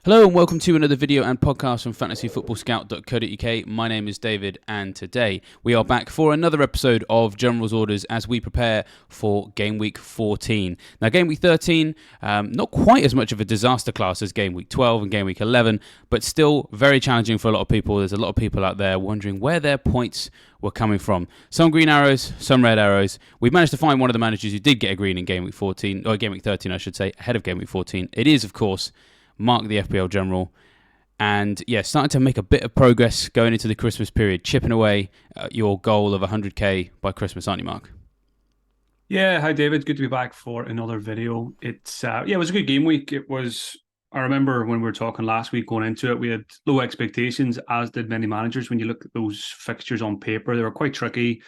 Hello and welcome to another video and podcast from FantasyFootballScout.co.uk. My name is David and today we are back for another episode of General's Orders as we prepare for Game Week 14. Now Game Week 13, not quite as much of a disaster class as Game Week 12 and Game Week 11, but still very challenging for a lot of people. There's a lot of people out there wondering where their points were coming from. Some green arrows, some red arrows. We've managed to find one of the managers who did get a green in Game Week 14, or Game Week 13 I should say, ahead of Game Week 14. It is of course Mark the FPL General, and yeah, starting to make a bit of progress going into the Christmas period, chipping away at your goal of 100k by Christmas, aren't you, Mark? Yeah, hi David. Good to be back for another video. It was a good game week. I remember when we were talking last week going into it, we had low expectations, as did many managers. When you look at those fixtures on paper, they were quite tricky.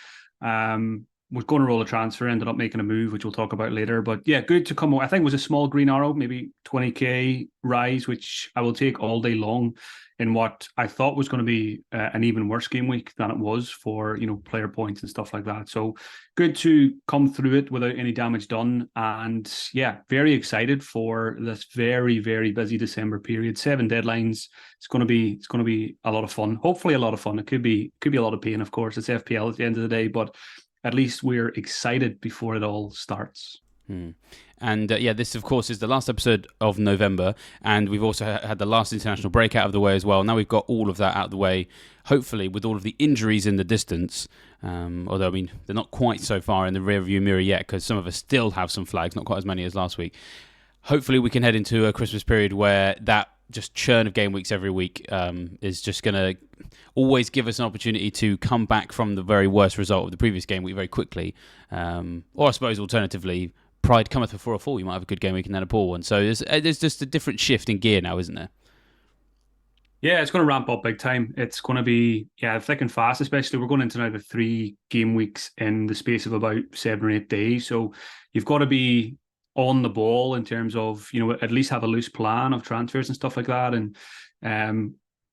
Was going to roll a transfer, ended up making a move, which we'll talk about later. But yeah, good to come. I think it was a small green arrow, maybe 20k rise, which I will take all day long in what I thought was going to be an even worse game week than it was for, player points and stuff like that. So good to come through it without any damage done. And yeah, very excited for this very, very busy December period. 7 deadlines. It's going to be a lot of fun. Hopefully a lot of fun. It could be a lot of pain, of course. It's FPL at the end of the day, but at least we're excited before it all starts. And this, of course, is the last episode of November, and we've also had the last international break out of the way as well. Now we've got all of that out of the way, hopefully with all of the injuries in the distance, although, I mean, they're not quite so far in the rearview mirror yet, because some of us still have some flags, not quite as many as last week. Hopefully we can head into a Christmas period where that just churn of game weeks every week is just going to always give us an opportunity to come back from the very worst result of the previous game week very quickly. Or I suppose alternatively, pride cometh before a fall. You might have a good game week and then a poor one. So there's just a different shift in gear now, isn't there? Yeah, it's going to ramp up big time. It's going to be, thick and fast, especially we're going into now the 3 game weeks in the space of about 7 or 8 days. So you've got to be on the ball in terms of, at least have a loose plan of transfers and stuff like that. And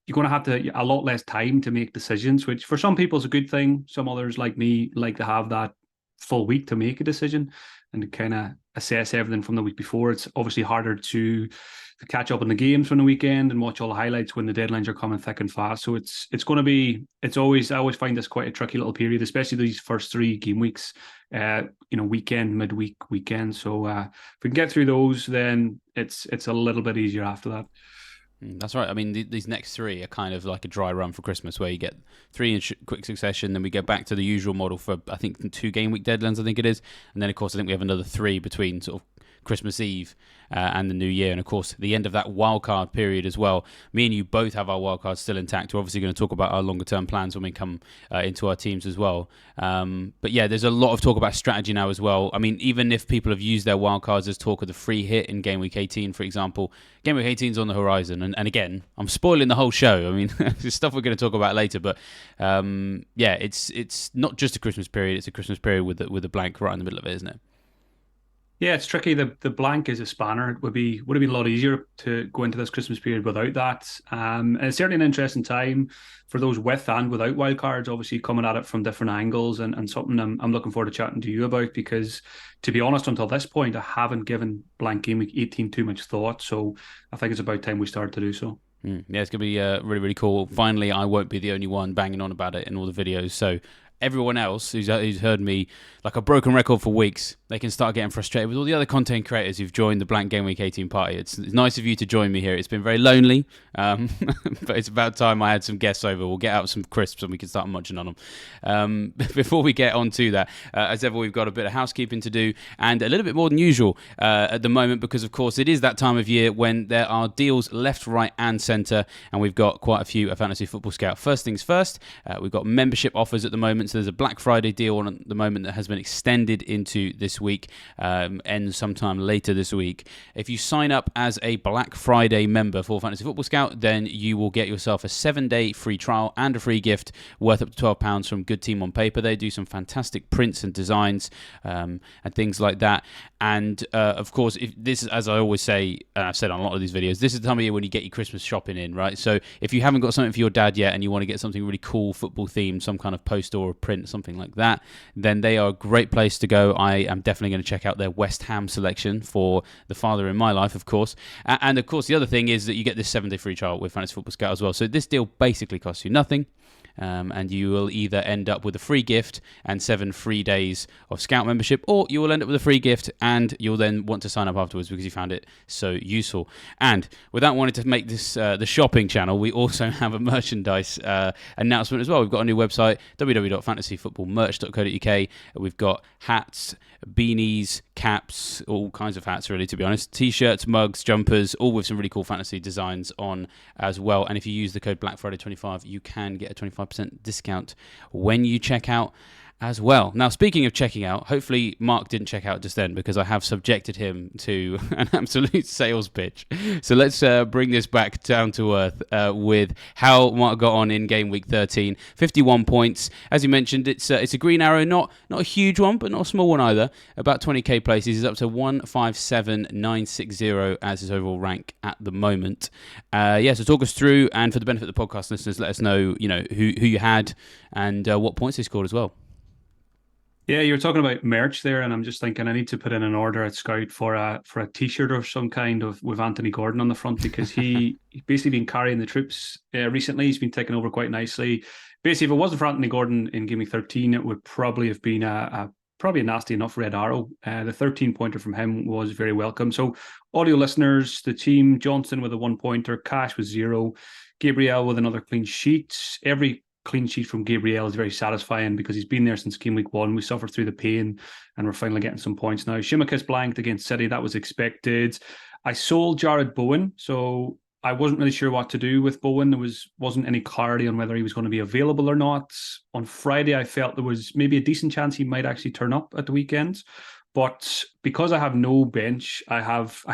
you're going to have a lot less time to make decisions, which for some people is a good thing. Some others, like me, like to have that full week to make a decision and to kind of assess everything from the week before. It's obviously harder to catch up on the games from the weekend and watch all the highlights when the deadlines are coming thick and fast. So I always find this quite a tricky little period, especially these first 3 game weeks, weekend, midweek, weekend. So if we can get through those, then it's a little bit easier after that. That's right. I mean, these next 3 are kind of like a dry run for Christmas, where you get 3 in quick succession, then we go back to the usual model for, I think, 2 game week deadlines, I think it is. And then, of course, I think we have another 3 between sort of Christmas Eve and the New Year. And, of course, the end of that wildcard period as well. Me and you both have our wildcards still intact. We're obviously going to talk about our longer-term plans when we come into our teams as well. But, yeah, there's a lot of talk about strategy now as well. I mean, even if people have used their wildcards as talk of the free hit in Game Week 18, for example, Game Week 18 is on the horizon. And again, I'm spoiling the whole show. I mean, there's stuff we're going to talk about later. But, it's not just a Christmas period. It's a Christmas period with a blank right in the middle of it, isn't it? Yeah, it's tricky. The blank is a spanner. It would have been a lot easier to go into this Christmas period without that. And it's certainly an interesting time for those with and without wildcards, obviously coming at it from different angles, and something I'm looking forward to chatting to you about, because to be honest, until this point, I haven't given Blank Game Week 18 too much thought. So I think it's about time we start to do so. Yeah, it's going to be really, really cool. Finally, I won't be the only one banging on about it in all the videos. So everyone else who's heard me like a broken record for weeks, they can start getting frustrated with all the other content creators who've joined the Blank Game Week 18 party. It's nice of you to join me here. It's been very lonely, but it's about time I had some guests over. We'll get out some crisps and we can start munching on them. Before we get on to that, as ever, we've got a bit of housekeeping to do, and a little bit more than usual at the moment, because, of course, it is that time of year when there are deals left, right, and centre, and we've got quite a few at Fantasy Football Scout. First things first, we've got membership offers at the moment. So there's a Black Friday deal on at the moment that has been extended into this week, ends sometime later this week. If you sign up as a Black Friday member for Fantasy Football Scout, then you will get yourself a 7-day free trial and a free gift worth up to £12 from Good Team on Paper. They do some fantastic prints and designs and things like that. And of course, if this is, as I always say, and I've said on a lot of these videos, this is the time of year when you get your Christmas shopping in, right? So if you haven't got something for your dad yet and you want to get something really cool, football themed, some kind of poster or print, something like that, then they are a great place to go. I am definitely going to check out their West Ham selection for the father in my life, of course. And of course, the other thing is that you get this 7-day free trial with Fantasy Football Scout as well. So this deal basically costs you nothing. And you will either end up with a free gift and 7 free days of Scout membership, or you will end up with a free gift and you'll then want to sign up afterwards because you found it so useful. And without wanting to make this the shopping channel, we also have a merchandise announcement as well. We've got a new website, www.fantasyfootballmerch.co.uk. We've got hats, beanies, caps, all kinds of hats really, to be honest. T-shirts, mugs, jumpers, all with some really cool fantasy designs on as well. And if you use the code BlackFriday25, you can get a 25% discount when you check out as well. Now, speaking of checking out, hopefully Mark didn't check out just then because I have subjected him to an absolute sales pitch. So let's bring this back down to earth with how Mark got on in game week 13. 51 points. As you mentioned, it's a green arrow, not a huge one, but not a small one either. About 20k places. He's up to 157,960 as his overall rank at the moment. So talk us through, and for the benefit of the podcast listeners, let us know, who you had and what points they scored as well. Yeah, you were talking about merch there, and I'm just thinking I need to put in an order at Scout for a T-shirt of some kind with Anthony Gordon on the front, because he's basically been carrying the troops recently. He's been taking over quite nicely. Basically, if it wasn't for Anthony Gordon in Game Week 13, it would probably have been probably a nasty enough red arrow. The 13-pointer from him was very welcome. So, audio listeners, the team: Johnson with a 1-pointer, Cash with 0, Gabriel with another clean sheet. Every clean sheet from Gabriel is very satisfying because he's been there since game week 1. We suffered through the pain and we're finally getting some points now. Shimaka's blanked against City. That was expected. I sold Jared Bowen, so I wasn't really sure what to do with Bowen. There wasn't any clarity on whether he was going to be available or not. On Friday, I felt there was maybe a decent chance he might actually turn up at the weekend. But because I have no bench, I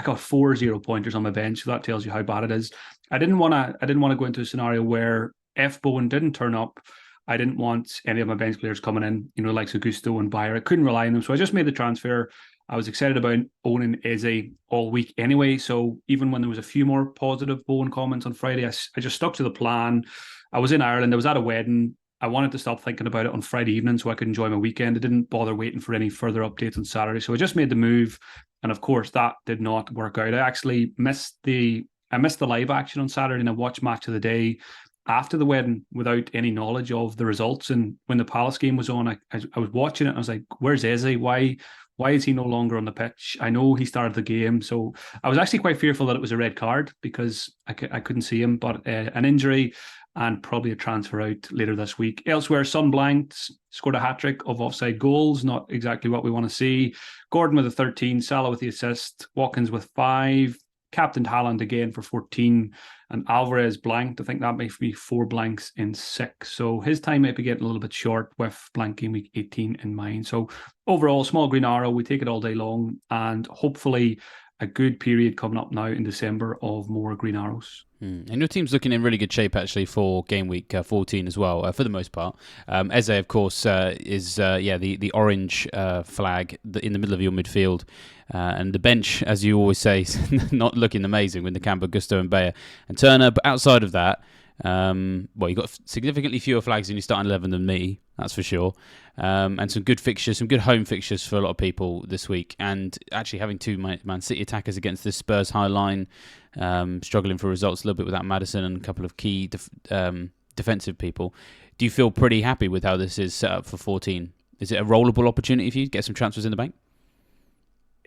got 4 0-pointers on my bench, so that tells you how bad it is. I didn't want to go into a scenario where if Bowen didn't turn up, I didn't want any of my bench players coming in, like Augusto and Bayer. I couldn't rely on them, so I just made the transfer. I was excited about owning Eze all week anyway, so even when there was a few more positive Bowen comments on Friday, I just stuck to the plan. I was in Ireland. I was at a wedding. I wanted to stop thinking about it on Friday evening so I could enjoy my weekend. I didn't bother waiting for any further updates on Saturday, so I just made the move, and of course that did not work out. I actually missed the live action on Saturday, and I watched Match of the Day after the wedding without any knowledge of the results. And when the Palace game was on, I was watching it and I was like, where's Eze? Why is he no longer on the pitch? I know he started the game. So I was actually quite fearful that it was a red card because I couldn't see him, but an injury and probably a transfer out later this week. Elsewhere, Son blanked, scored a hat-trick of offside goals, not exactly what we want to see. Gordon with a 13, Salah with the assist, Watkins with 5, captained Haaland again for 14, and Alvarez blanked. I think that might be 4 blanks in 6. So his time might be getting a little bit short with blank game week 18 in mind. So overall, small green arrow. We take it all day long, and hopefully a good period coming up now in December of more green arrows. And your team's looking in really good shape, actually, for game week 14 as well, for the most part. Eze, of course, is the orange flag in the middle of your midfield. And the bench, as you always say, is not looking amazing with Nakamba, Gusto and Bayer and Turner. But outside of that, you've got significantly fewer flags in your starting 11 than me, that's for sure. And some good fixtures, some good home fixtures for a lot of people this week. And actually having 2 Man City attackers against this Spurs high line, struggling for results a little bit without Maddison and a couple of key defensive people. Do you feel pretty happy with how this is set up for 14? Is it a rollable opportunity for you to get some transfers in the bank?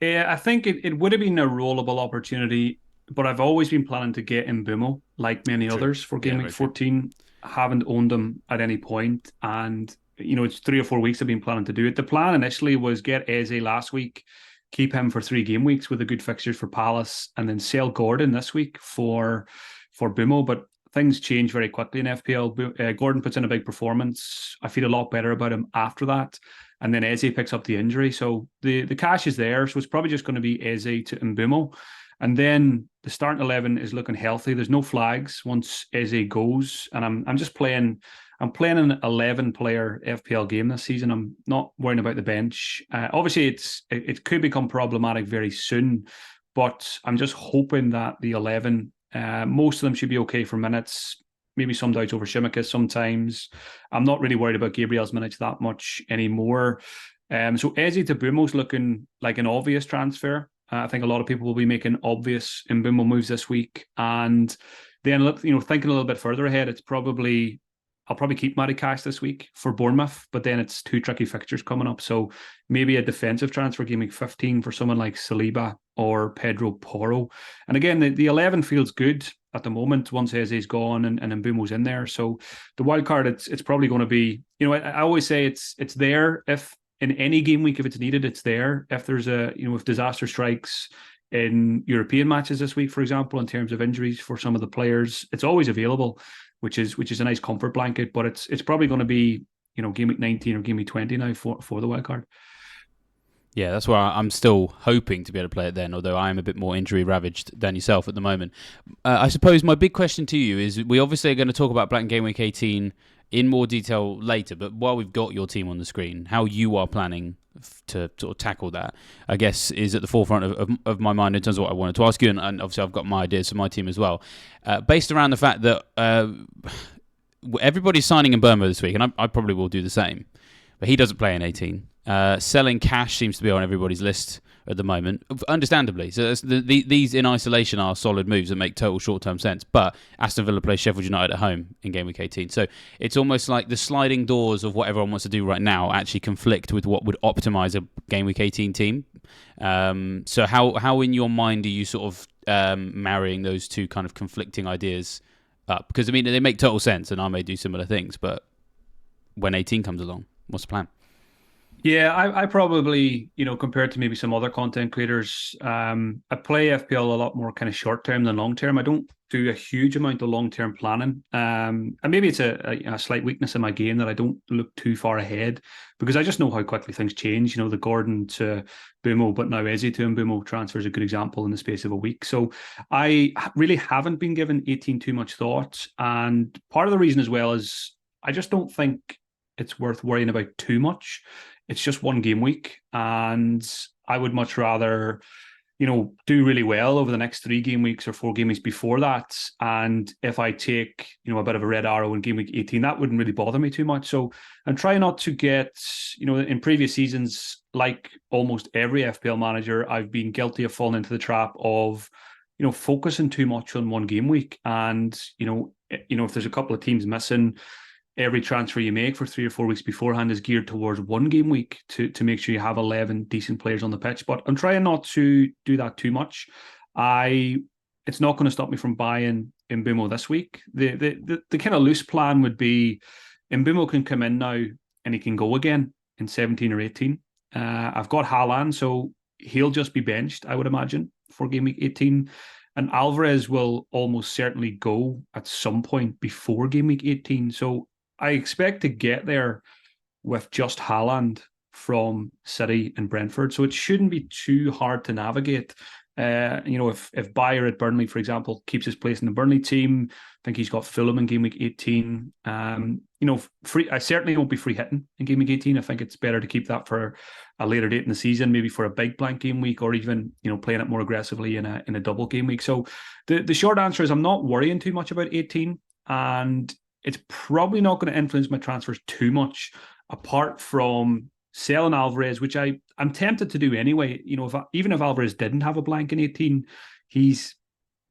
Yeah, I think it would have been a rollable opportunity, but I've always been planning to get Mbeumo, like many others, for game week 14. I haven't owned him at any point, and it's 3 or 4 weeks I've been planning to do it. The plan initially was get Eze last week, keep him for 3 game weeks with a good fixtures for Palace, and then sell Gordon this week for Mbeumo. But things change very quickly in FPL. Gordon puts in a big performance. I feel a lot better about him after that. And then Eze picks up the injury. So the cash is there. So it's probably just going to be Eze to Mbeumo. And then the starting 11 is looking healthy. There's no flags once Eze goes. And I'm playing an 11-player FPL game this season. I'm not worrying about the bench. Obviously, it could become problematic very soon. But I'm just hoping that the 11, most of them should be okay for minutes. Maybe some doubts over Shimaka sometimes. I'm not really worried about Gabriel's minutes that much anymore. So Eze to Bumo's looking like an obvious transfer. I think a lot of people will be making obvious Mbeumo moves this week. And then, thinking a little bit further ahead, I'll probably keep Matty Cash this week for Bournemouth, but then it's 2 tricky fixtures coming up. So maybe a defensive transfer, game week 15 for someone like Saliba or Pedro Porro. And again, the 11 feels good at the moment once Eze's gone and Mbeumo's in there. So the wild card, it's probably going to be, I always say it's there if in any game week, if it's needed, it's there. If there's if disaster strikes in European matches this week, for example, in terms of injuries for some of the players, it's always available, which is a nice comfort blanket. But it's probably going to be game week 19 or game week 20 now for the wild card. Yeah, that's why I'm still hoping to be able to play it then, although I am a bit more injury ravaged than yourself at the moment. I suppose my big question to you is, we obviously are going to talk about Blank Gameweek 18 in more detail later, but while we've got your team on the screen, how you are planning to sort of tackle that, I guess, is at the forefront of my mind in terms of what I wanted to ask you, and obviously I've got my ideas for my team as well, based around the fact that everybody's signing Mbeumo this week, and I probably will do the same, but he doesn't play in 18. Selling Cash seems to be on everybody's list at the moment, understandably. So these in isolation are solid moves that make total short-term sense. But Aston Villa play Sheffield United at home in Game Week 18. So it's almost like the sliding doors of what everyone wants to do right now actually conflict with what would optimise a Game Week 18 team. So how in your mind are you sort of marrying those two kind of conflicting ideas up? Because, I mean, they make total sense, and I may do similar things, but when 18 comes along, what's the plan? Yeah, I probably, compared to maybe some other content creators, I play FPL a lot more kind of short term than long term. I don't do a huge amount of long term planning. And maybe it's a slight weakness in my game that I don't look too far ahead, because I just know how quickly things change. The Gordon to Mbeumo, but now Eze to Mbeumo transfer is a good example in the space of a week. So I really haven't been given 18 too much thought. And part of the reason as well is I just don't think it's worth worrying about too much. It's just one game week, and I would much rather, do really well over the next 3 game weeks or 4 game weeks before that. And if I take, a bit of a red arrow in game week 18, that wouldn't really bother me too much. So I'm trying not to get, in previous seasons, like almost every FPL manager, I've been guilty of falling into the trap of, focusing too much on one game week. And, if there's a couple of teams missing, every transfer you make for 3 or 4 weeks beforehand is geared towards one game week to make sure you have 11 decent players on the pitch. But I'm trying not to do that too much. It's not going to stop me from buying Mbeumo this week. The kind of loose plan would be Mbeumo can come in now and he can go again in 17 or 18. I've got Haaland, so he'll just be benched, I would imagine, for game week 18. And Alvarez will almost certainly go at some point before game week 18. So I expect to get there with just Haaland from City and Brentford. So it shouldn't be too hard to navigate. If Bayer at Burnley, for example, keeps his place in the Burnley team, I think he's got Fulham in game week 18. I certainly won't be free hitting in game week 18. I think it's better to keep that for a later date in the season, maybe for a big blank game week, or even playing it more aggressively in a double game week. So the short answer is I'm not worrying too much about 18, and it's probably not going to influence my transfers too much, apart from selling Alvarez, which I'm tempted to do anyway. Even if Alvarez didn't have a blank in 18,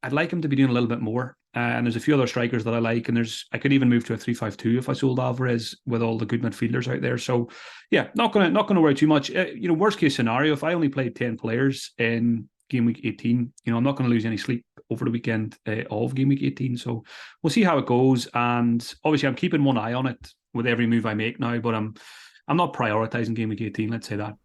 I'd like him to be doing a little bit more. And there's a few other strikers that I like, and I could even move to a 3-5-2 if I sold Alvarez with all the good midfielders out there. So yeah, not gonna worry too much. Worst case scenario, if I only played 10 players in game week 18, I'm not going to lose any sleep over the weekend of game week 18. So we'll see how it goes. And obviously I'm keeping one eye on it with every move I make now, but I'm not prioritizing game week 18, let's say that.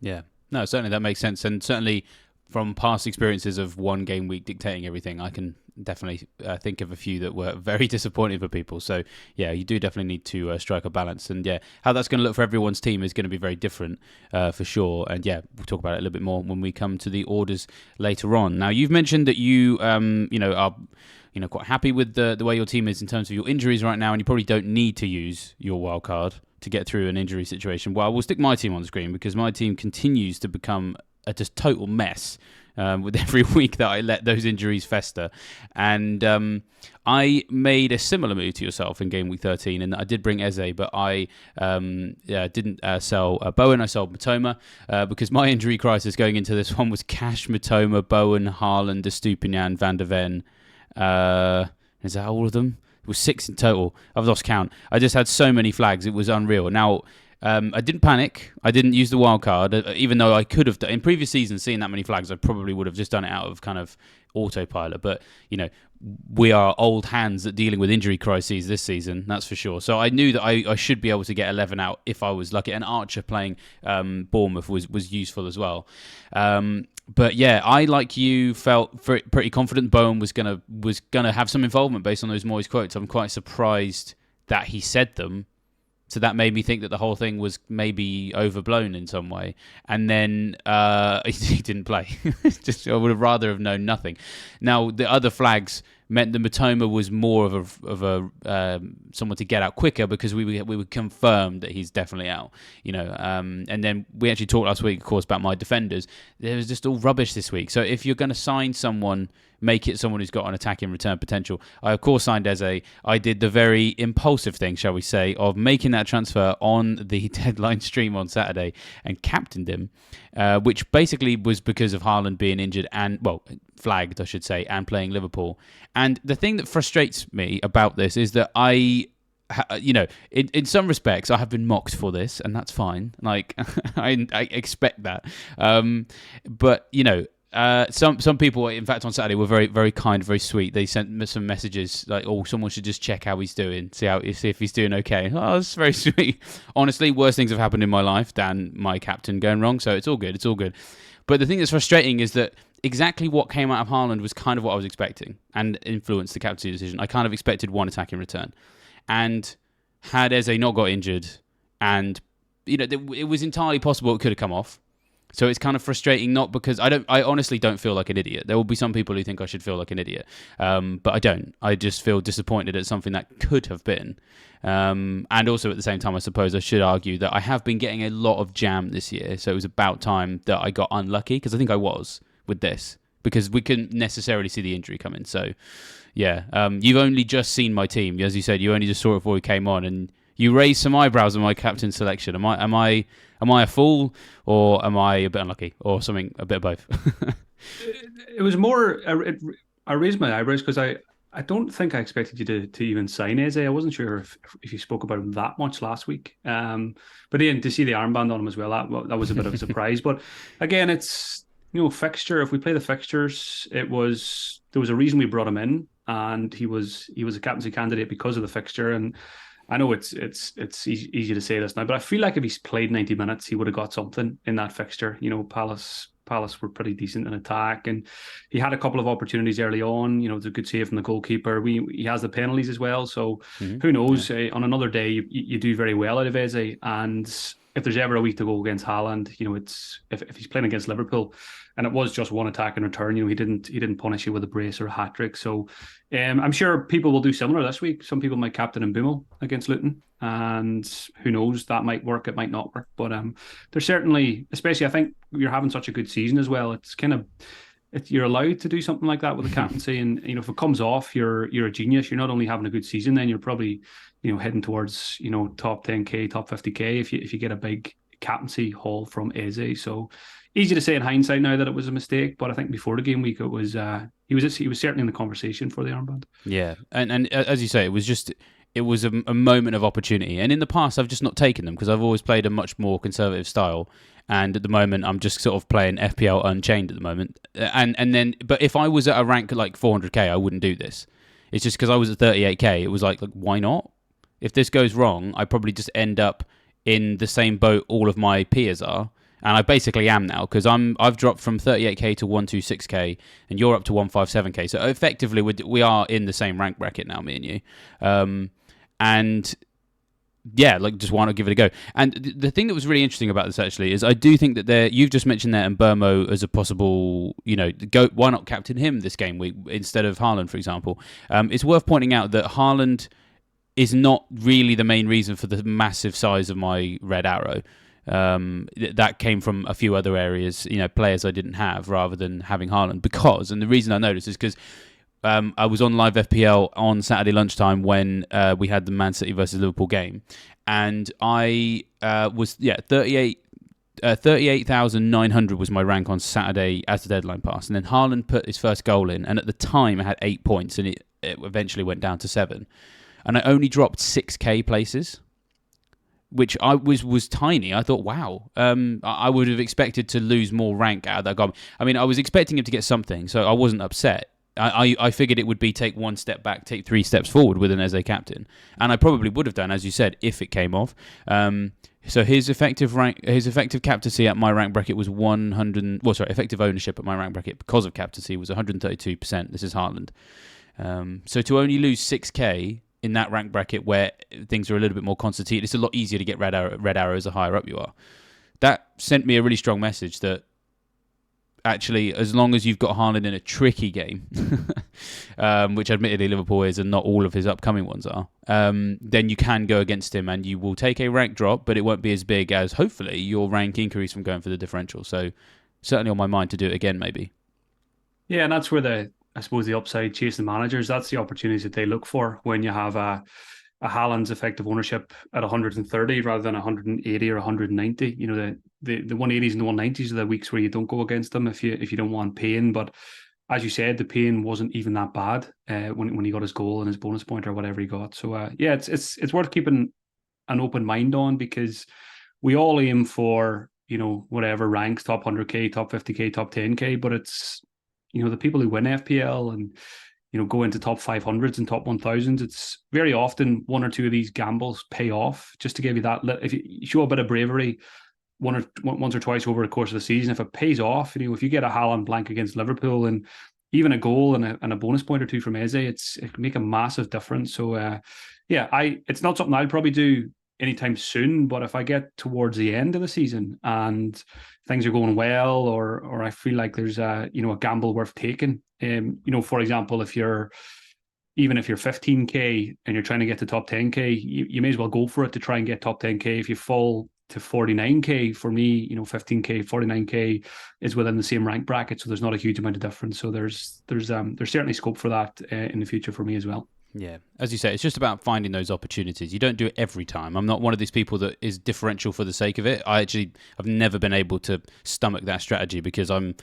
Yeah, no, certainly that makes sense. And certainly from past experiences of one game week dictating everything, I can definitely think of a few that were very disappointing for people. So yeah, you do definitely need to strike a balance. And yeah, how that's going to look for everyone's team is going to be very different for sure. And yeah, we'll talk about it a little bit more when we come to the orders later on. Now, you've mentioned that you are quite happy with the way your team is in terms of your injuries right now, and you probably don't need to use your wild card to get through an injury situation. Well, we'll stick my team on the screen because my team continues to become just total mess with every week that I let those injuries fester. And I made a similar move to yourself in game week 13, and I did bring Eze, but I didn't sell Bowen. I sold Matoma because my injury crisis going into this one was Cash, Matoma, Bowen, Haaland, Estupinian, Van der Ven. Is that all of them? It was 6 in total. I've lost count. I just had so many flags. It was unreal. Now, I didn't panic. I didn't use the wild card, even though I could have done. In previous seasons, seeing that many flags, I probably would have just done it out of kind of autopilot. But, we are old hands at dealing with injury crises this season, that's for sure. So I knew that I should be able to get 11 out if I was lucky. And Archer playing Bournemouth was useful as well. But yeah, I, like you, felt pretty confident Bowen was gonna have some involvement based on those Moyes quotes. I'm quite surprised that he said them. So that made me think that the whole thing was maybe overblown in some way. And then he didn't play. I would have rather have known nothing. Now, the other flags meant that Matoma was more of a someone to get out quicker because we would confirm that he's definitely out. And then we actually talked last week, of course, about my defenders. It was just all rubbish this week. So if you're going to sign someone, make it someone who's got an attacking return potential. I, of course, signed Eze. I did the very impulsive thing, shall we say, of making that transfer on the deadline stream on Saturday and captained him, which basically was because of Haaland being injured flagged, I should say, and playing Liverpool. And the thing that frustrates me about this is that in some respects, I have been mocked for this, and that's fine. Like, I expect that. But some people, in fact, on Saturday were very, very kind, very sweet. They sent me some messages like, "Oh, someone should just check how he's doing, see if he's doing okay." Oh, that's very sweet. Honestly, worse things have happened in my life than my captain going wrong, so it's all good. It's all good. But the thing that's frustrating is that exactly what came out of Haaland was kind of what I was expecting and influenced the captaincy decision. I kind of expected one attacking return, and had Eze not got injured, and it was entirely possible it could have come off. So it's kind of frustrating, not because I honestly don't feel like an idiot. There will be some people who think I should feel like an idiot, but I don't. I just feel disappointed at something that could have been. And also at the same time, I suppose I should argue that I have been getting a lot of jam this year. So it was about time that I got unlucky, because I think I was with this, because we couldn't necessarily see the injury coming. So yeah, you've only just seen my team. As you said, you only just saw it before we came on, and you raised some eyebrows on my captain selection. Am I a fool, or am I a bit unlucky, or something, a bit of both? It was more, I raised my eyebrows because I don't think I expected you to even sign Eze. I wasn't sure if you spoke about him that much last week. But then to see the armband on him as well, that was a bit of a surprise. But again, it's fixture. If we play the fixtures, there was a reason we brought him in, and he was a captaincy candidate because of the fixture. And I know it's easy to say this now, but I feel like if he's played 90 minutes, he would have got something in that fixture. Palace were pretty decent in attack, and he had a couple of opportunities early on. It's a good save from the goalkeeper. He has the penalties as well, so who knows? Yeah. On another day, you do very well out of Eze, and if there's ever a week to go against Haaland, it's if he's playing against Liverpool, and it was just one attack in return, he didn't punish you with a brace or a hat trick. So I'm sure people will do similar this week. Some people might captain Mbeumo against Luton, and who knows, that might work, it might not work. But there's certainly, especially I think you're having such a good season as well, it's kind of, you're allowed to do something like that with the captaincy, and if it comes off, you're a genius. You're not only having a good season, then you're probably heading towards top 10k, top 50k if you get a big captaincy haul from Eze. So easy to say in hindsight now that it was a mistake, but I think before the game week it was he was certainly in the conversation for the armband. Yeah, and as you say, it was a moment of opportunity, and in the past I've just not taken them because I've always played a much more conservative style. And at the moment, I'm just sort of playing FPL Unchained at the moment. But if I was at a rank like 400k, I wouldn't do this. It's just because I was at 38k. It was like, why not? If this goes wrong, I probably just end up in the same boat all of my peers are. And I basically am now, because I've dropped from 38k to 126k, and you're up to 157k. So effectively, we are in the same rank bracket now, me and you. And yeah, just why not give it a go? And the thing that was really interesting about this actually is I do think that you've just mentioned there Mbeumo as a possible, why not captain him this game week instead of Haaland, for example? It's worth pointing out that Haaland is not really the main reason for the massive size of my red arrow. That came from a few other areas, players I didn't have, rather than having Haaland. And the reason I noticed is because I was on live FPL on Saturday lunchtime when we had the Man City versus Liverpool game, and I was 38,900 was my rank on Saturday as the deadline passed, and then Haaland put his first goal in, and at the time I had 8 points, and it eventually went down to 7, and I only dropped 6k places, which I was tiny. I thought, wow, I would have expected to lose more rank out of that goal. I mean, I was expecting him to get something, so I wasn't upset. I figured it would be take 1 step back, take 3 steps forward with an Eze captain, and I probably would have done, as you said, if it came off. So his effective captaincy at my rank bracket was 100. Well, sorry, effective ownership at my rank bracket because of captaincy was 132%. This is Haaland. So to only lose 6k in that rank bracket where things are a little bit more constituted, it's a lot easier to get red arrows the higher up you are. That sent me a really strong message that actually, as long as you've got Haaland in a tricky game, which admittedly Liverpool is and not all of his upcoming ones are, then you can go against him and you will take a rank drop, but it won't be as big as, hopefully, your rank increase from going for the differential. So certainly on my mind to do it again, maybe. Yeah, and that's where I suppose the upside chasing managers, that's the opportunities that they look for when you have a Haaland's effective ownership at 130 rather than 180 or 190. The 180s and the 190s are the weeks where you don't go against them if you don't want pain. But as you said, the pain wasn't even that bad when he got his goal and his bonus point or whatever he got. So it's worth keeping an open mind on, because we all aim for whatever ranks, top 100k, top 50k, top 10k, but it's the people who win FPL and go into top 500s and top 1000s, it's very often one or two of these gambles pay off just to give you that. If you show a bit of bravery once or twice over the course of the season, if it pays off, if you get a Haaland blank against Liverpool and even a goal and a bonus point or two from Eze, it can make a massive difference. So it's not something I'll probably do anytime soon, but if I get towards the end of the season and things are going well, or I feel like there's a gamble worth taking, for example, if you're 15k and you're trying to get to top 10k, you may as well go for it to try and get top 10k. If you fall to 49k, for me, 15k, 49k is within the same rank bracket, so there's not a huge amount of difference. So there's certainly scope for that in the future for me as well. Yeah, as you say, it's just about finding those opportunities. You don't do it every time. I'm not one of these people that is differential for the sake of it. I've never been able to stomach that strategy because I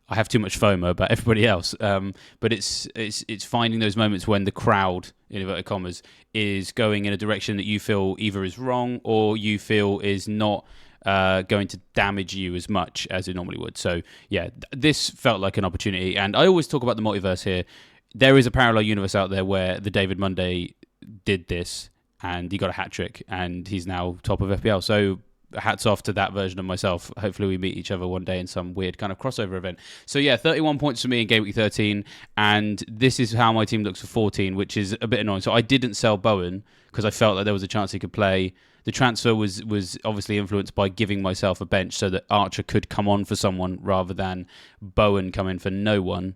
have too much FOMO about everybody else. But it's finding those moments when the crowd, in inverted commas, is going in a direction that you feel either is wrong or you feel is not going to damage you as much as it normally would. So yeah, this felt like an opportunity. And I always talk about the multiverse here. There is a parallel universe out there where the David Monday did this and he got a hat trick and he's now top of FPL. So hats off to that version of myself. Hopefully we meet each other one day in some weird kind of crossover event. So yeah, 31 points for me in Game Week 13, and this is how my team looks for 14, which is a bit annoying. So I didn't sell Bowen because I felt that there was a chance he could play. The transfer was obviously influenced by giving myself a bench so that Archer could come on for someone rather than Bowen come in for no one.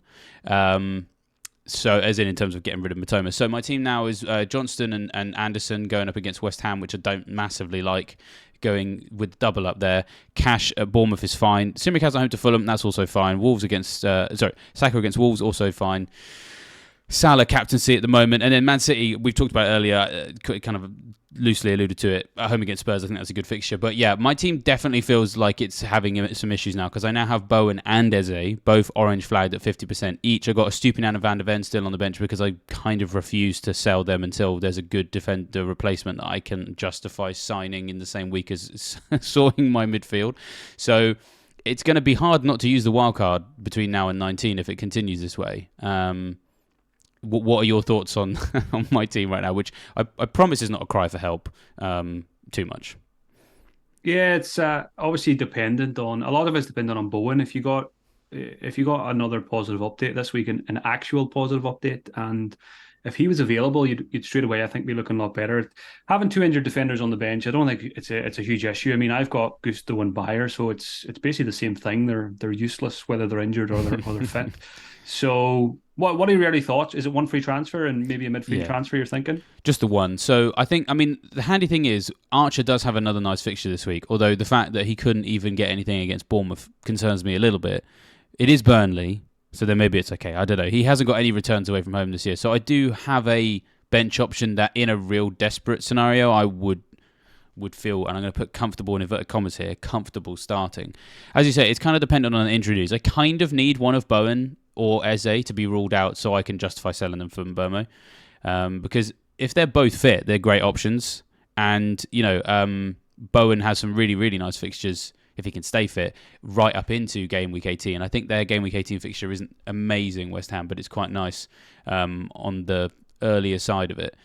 So, as in terms of getting rid of Matoma. So, my team now is Johnston and Anderson going up against West Ham, which I don't massively like, going with double up there. Cash at Bournemouth is fine. Simicaz at home to Fulham, that's also fine. Saka against Wolves, also fine. Salah captaincy at the moment. And then Man City, we've talked about it earlier, kind of loosely alluded to it, at home against Spurs. I think that's a good fixture. But yeah, my team definitely feels like it's having some issues now because I now have Bowen and Eze, both orange flagged at 50% each. I've got a Stupinian and Van der Ven still on the bench because I kind of refuse to sell them until there's a good defender replacement that I can justify signing in the same week as sorting my midfield. So it's going to be hard not to use the wild card between now and 19 if it continues this way. What are your thoughts on my team right now, which I promise is not a cry for help too much? Yeah, it's obviously dependent on, a lot of it's dependent on Bowen. If you got another positive update this week, an actual positive update, and if he was available, you'd straight away, I think, be looking a lot better. Having two injured defenders on the bench, I don't think it's a huge issue. I mean, I've got Gusto and Bayer, so it's basically the same thing. They're useless whether they're injured or they're fit. So what are your early thoughts? Is it one free transfer and maybe a midfield Yeah. transfer you're thinking? Just the one. So I mean, the handy thing is Archer does have another nice fixture this week, although the fact that he couldn't even get anything against Bournemouth concerns me a little bit. It is Burnley, so then maybe it's okay. I don't know. He hasn't got any returns away from home this year, so I do have a bench option that in a real desperate scenario I would feel, and I'm going to put comfortable in inverted commas here, comfortable starting. As you say, it's kind of dependent on injury news. I kind of need one of Bowen or Eze to be ruled out so I can justify selling them for Mbeumo. Because if they're both fit, they're great options. And, Bowen has some really, really nice fixtures if he can stay fit right up into game week 18. I think their game week 18 fixture isn't amazing, West Ham, but it's quite nice on the earlier side of it.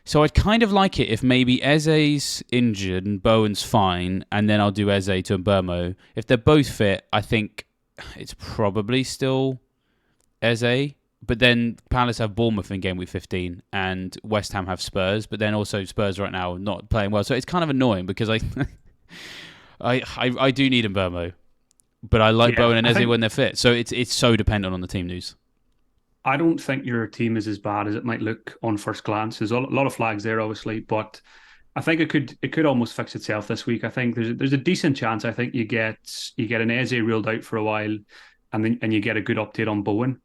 So I'd kind of like it if maybe Eze's injured and Bowen's fine, and then I'll do Eze to Mbeumo. If they're both fit, I think it's probably still Eze. But then Palace have Bournemouth in game week 15, and West Ham have Spurs. But then also Spurs right now not playing well, so it's kind of annoying because I do need Mbeumo, but I like Bowen and Eze when they're fit. So it's so dependent on the team news. I don't think your team is as bad as it might look on first glance. There's a lot of flags there, obviously, but I think it could almost fix itself this week. I think there's a decent chance. I think you get an Eze ruled out for a while, and you get a good update on Bowen.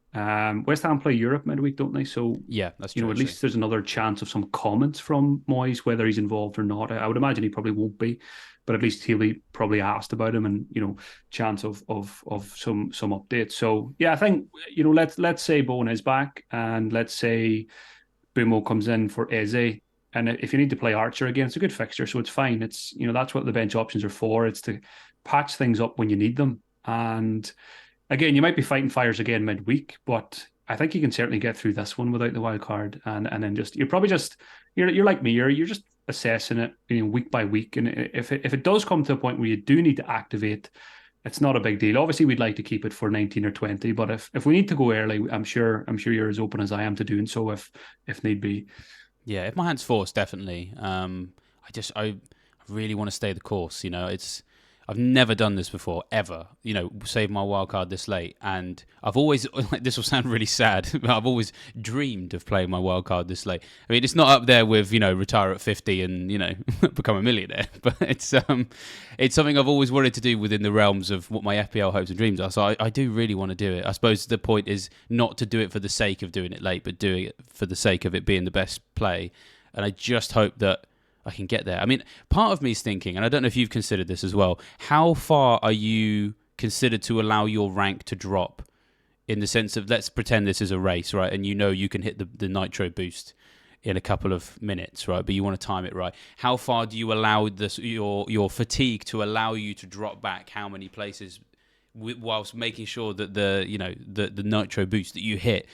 West Ham play Europe midweek, don't they? So yeah, that's true. At least there's another chance of some comments from Moyes, whether he's involved or not. I would imagine he probably won't be, but at least he'll be probably asked about him, and chance of some updates. So yeah, I think let's say Bowen is back, and let's say Mbeumo comes in for Eze. And if you need to play Archer again, it's a good fixture, so it's fine. It's that's what the bench options are for. It's to patch things up when you need them. And again, you might be fighting fires again midweek, but I think you can certainly get through this one without the wild card, and then you're like me, you're just assessing it week by week, and if it does come to a point where you do need to activate, it's not a big deal. Obviously, we'd like to keep it for 19 or 20, but if we need to go early, I'm sure you're as open as I am to doing so if need be. Yeah, if my hand's forced, definitely. I really want to stay the course. I've never done this before, ever. Save my wild card this late, and I've always this will sound really sad, but I've always dreamed of playing my wild card this late. I mean, it's not up there with retire at 50 and become a millionaire, but it's something I've always wanted to do within the realms of what my FPL hopes and dreams are. So I do really want to do it. I suppose the point is not to do it for the sake of doing it late, but doing it for the sake of it being the best play. And I just hope that I can get there. I mean, part of me is thinking, and I don't know if you've considered this as well, how far are you considered to allow your rank to drop in the sense of, let's pretend this is a race, right? And you can hit the nitro boost in a couple of minutes, right? But you want to time it right. How far do you allow your fatigue to allow you to drop back how many places whilst making sure that the nitro boost that you hit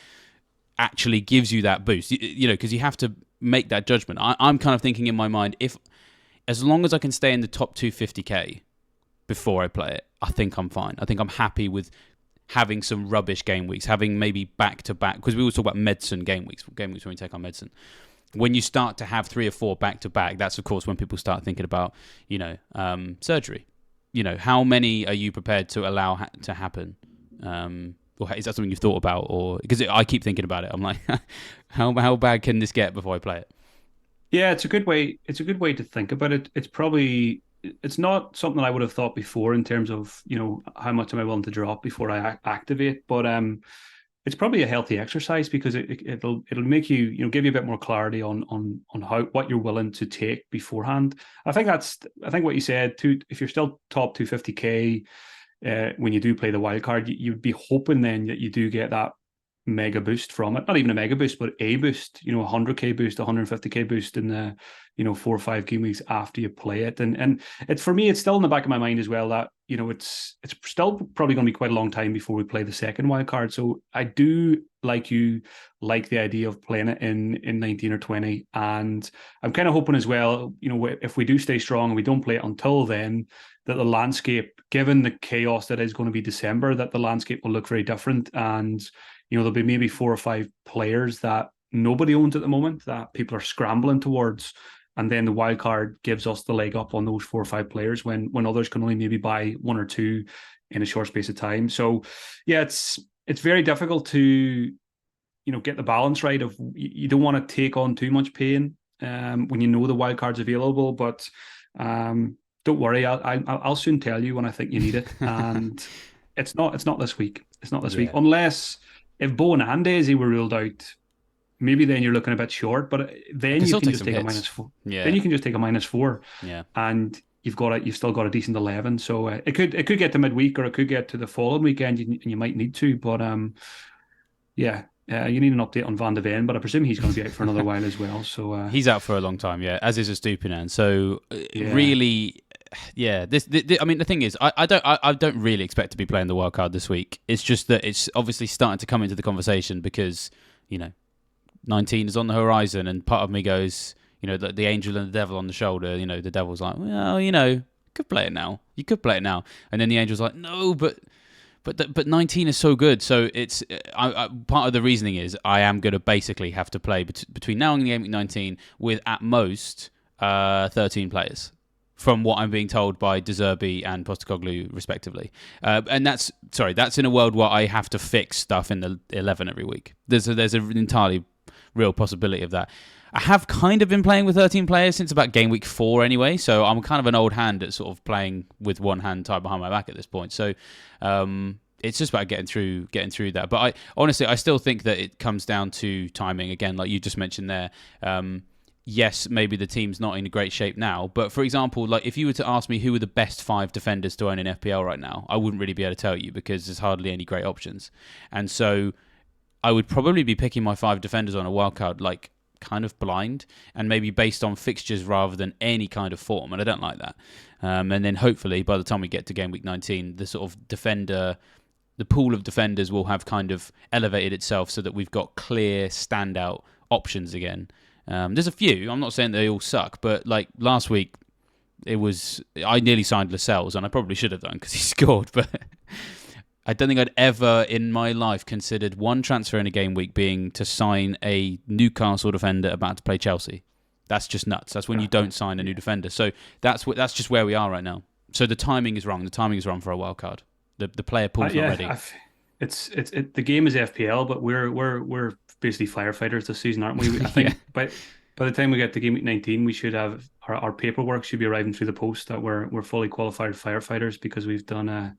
actually gives you that boost? Because you have to make that judgment. I'm kind of thinking in my mind, as long as I can stay in the top 250k before I play it, I think I'm fine. I think I'm happy with having some rubbish game weeks, having maybe back-to-back, because we always talk about medicine game weeks when we take our medicine. When you start to have 3 or 4 back-to-back, that's of course when people start thinking about surgery. How many are you prepared to allow to happen? Or is that something you've thought about? Or because I keep thinking about it, I'm like, how bad can this get before I play it? Yeah, it's a good way. It's a good way to think about it. It's not something I would have thought before in terms of how much am I willing to drop before I activate. But it's probably a healthy exercise because it'll make you give you a bit more clarity on what you're willing to take beforehand. I think what you said. If you're still top 250k. When you do play the wild card, you'd be hoping then that you do get that mega boost from it. Not even a mega boost, but a boost, 100k boost, 150k boost in the, 4 or 5 game weeks after you play it. And it's, for me, it's still in the back of my mind as well that, it's still probably going to be quite a long time before we play the second wild card. So I do like the idea of playing it in 19 or 20. And I'm kind of hoping as well, if we do stay strong and we don't play it until then, that the landscape, given the chaos that is going to be December, that the landscape will look very different. And, there'll be maybe 4 or 5 players that nobody owns at the moment that people are scrambling towards. And then the wild card gives us the leg up on those 4 or 5 players when others can only maybe buy one or two in a short space of time. So yeah, it's very difficult to get the balance right of you don't want to take on too much pain when you know the wild card's available, but don't worry, I'll soon tell you when I think you need it, and it's not this week. It's not this week Yeah. unless if Bowen and Daisy were ruled out. Maybe then you're looking a bit short, but I then can you still can take just some take a hits. -4. Then Yeah. you can just take a -4, Yeah. and you've still got a decent 11. So it could get to midweek, or it could get to the following weekend, and you might need to. But yeah, you need an update on Van de Ven, but I presume he's going to be out for another while as well. So He's out for a long time, yeah, as is Estupinan. So yeah, really, yeah. I mean, the thing is, I don't really expect to be playing the wild card this week. It's just that it's obviously starting to come into the conversation because 19 is on the horizon, and part of me goes, the angel and the devil on the shoulder. The devil's like, well, you could play it now. You could play it now, and then the angel's like, no, but 19 is so good. So it's part of the reasoning is I am going to basically have to play between now and Game Week 19 with at most 13 players, from what I'm being told by De Zerbi and Postecoglou, respectively. And that's in a world where I have to fix stuff in the 11 every week. There's an entirely real possibility of that. I have kind of been playing with 13 players since about Game Week 4 anyway, so I'm kind of an old hand at sort of playing with one hand tied behind my back at this point. So it's just about getting through that. But I still think that it comes down to timing again, like you just mentioned there. Yes, maybe the team's not in great shape now, but for example, like if you were to ask me who are the best 5 defenders to own in FPL right now, I wouldn't really be able to tell you because there's hardly any great options. And so I would probably be picking my 5 defenders on a wildcard like kind of blind and maybe based on fixtures rather than any kind of form, and I don't like that. And then hopefully by the time we get to Game Week 19, the sort of the pool of defenders will have kind of elevated itself so that we've got clear standout options again. There's a few. I'm not saying they all suck, but like last week, I nearly signed Lascelles, and I probably should have done because he scored. But I don't think I'd ever in my life considered one transfer in a game week being to sign a Newcastle defender about to play Chelsea. That's just nuts. That's when you don't sign a new defender. So that's just where we are right now. So the timing is wrong. The timing is wrong for a wild card. The player pool's not ready. The game is FPL, but we're basically firefighters this season, aren't we? I think Yeah. by the time we get to Game Week 19, we should have our paperwork should be arriving through the post that we're fully qualified firefighters because we've done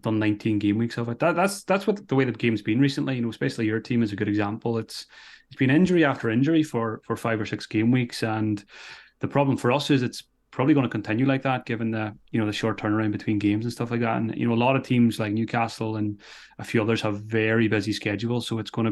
19 game weeks of it. That's what the way the game's been recently. Especially your team is a good example. It's been injury after injury for 5 or 6 game weeks, and the problem for us is it's probably going to continue like that given the short turnaround between games and stuff like that. And a lot of teams like Newcastle and a few others have very busy schedules, so there's going to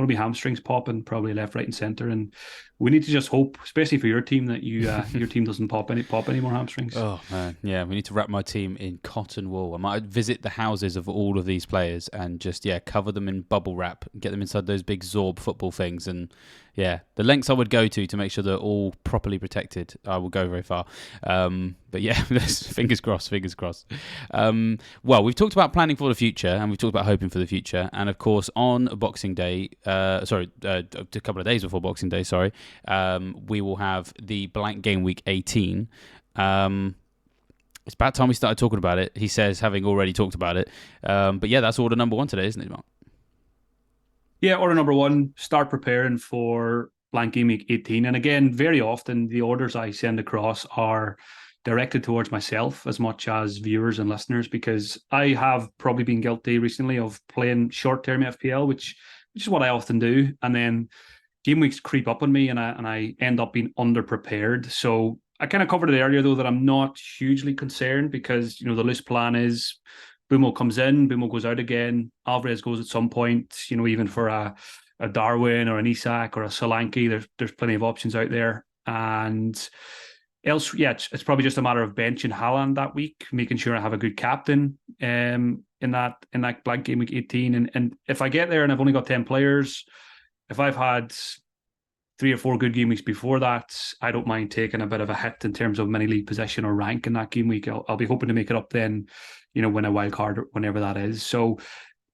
be hamstrings popping probably left, right, and center. And we need to just hope, especially for your team, that your team doesn't pop any more hamstrings. Oh man, yeah, we need to wrap my team in cotton wool. I might visit the houses of all of these players and just cover them in bubble wrap, get them inside those big Zorb football things, and the lengths I would go to make sure they're all properly protected. I will go very far. But yeah, fingers crossed. Well, we've talked about planning for the future, and we've talked about hoping for the future, and of course on Boxing Day, a couple of days before Boxing Day, we will have the Blank Gameweek 18. It's about time we started talking about it, he says, having already talked about it. But yeah, that's order number 1 today, isn't it, Mark? Yeah, order number 1, start preparing for Blank Gameweek 18. And again, very often the orders I send across are directed towards myself as much as viewers and listeners, because I have probably been guilty recently of playing short-term FPL, which is what I often do. And then game weeks creep up on me and I end up being underprepared. So I kind of covered it earlier, though, that I'm not hugely concerned because, the loose plan is Mbeumo comes in, Mbeumo goes out again, Alvarez goes at some point, even for a Darwin or an Isak or a Solanke, there's plenty of options out there. And else, it's probably just a matter of benching Haaland that week, making sure I have a good captain in that Blank Game Week 18. And if I get there and I've only got 10 players, if I've had 3 or 4 good game weeks before that, I don't mind taking a bit of a hit in terms of mini league position or rank in that game week. I'll be hoping to make it up then, win a wild card or whenever that is. So,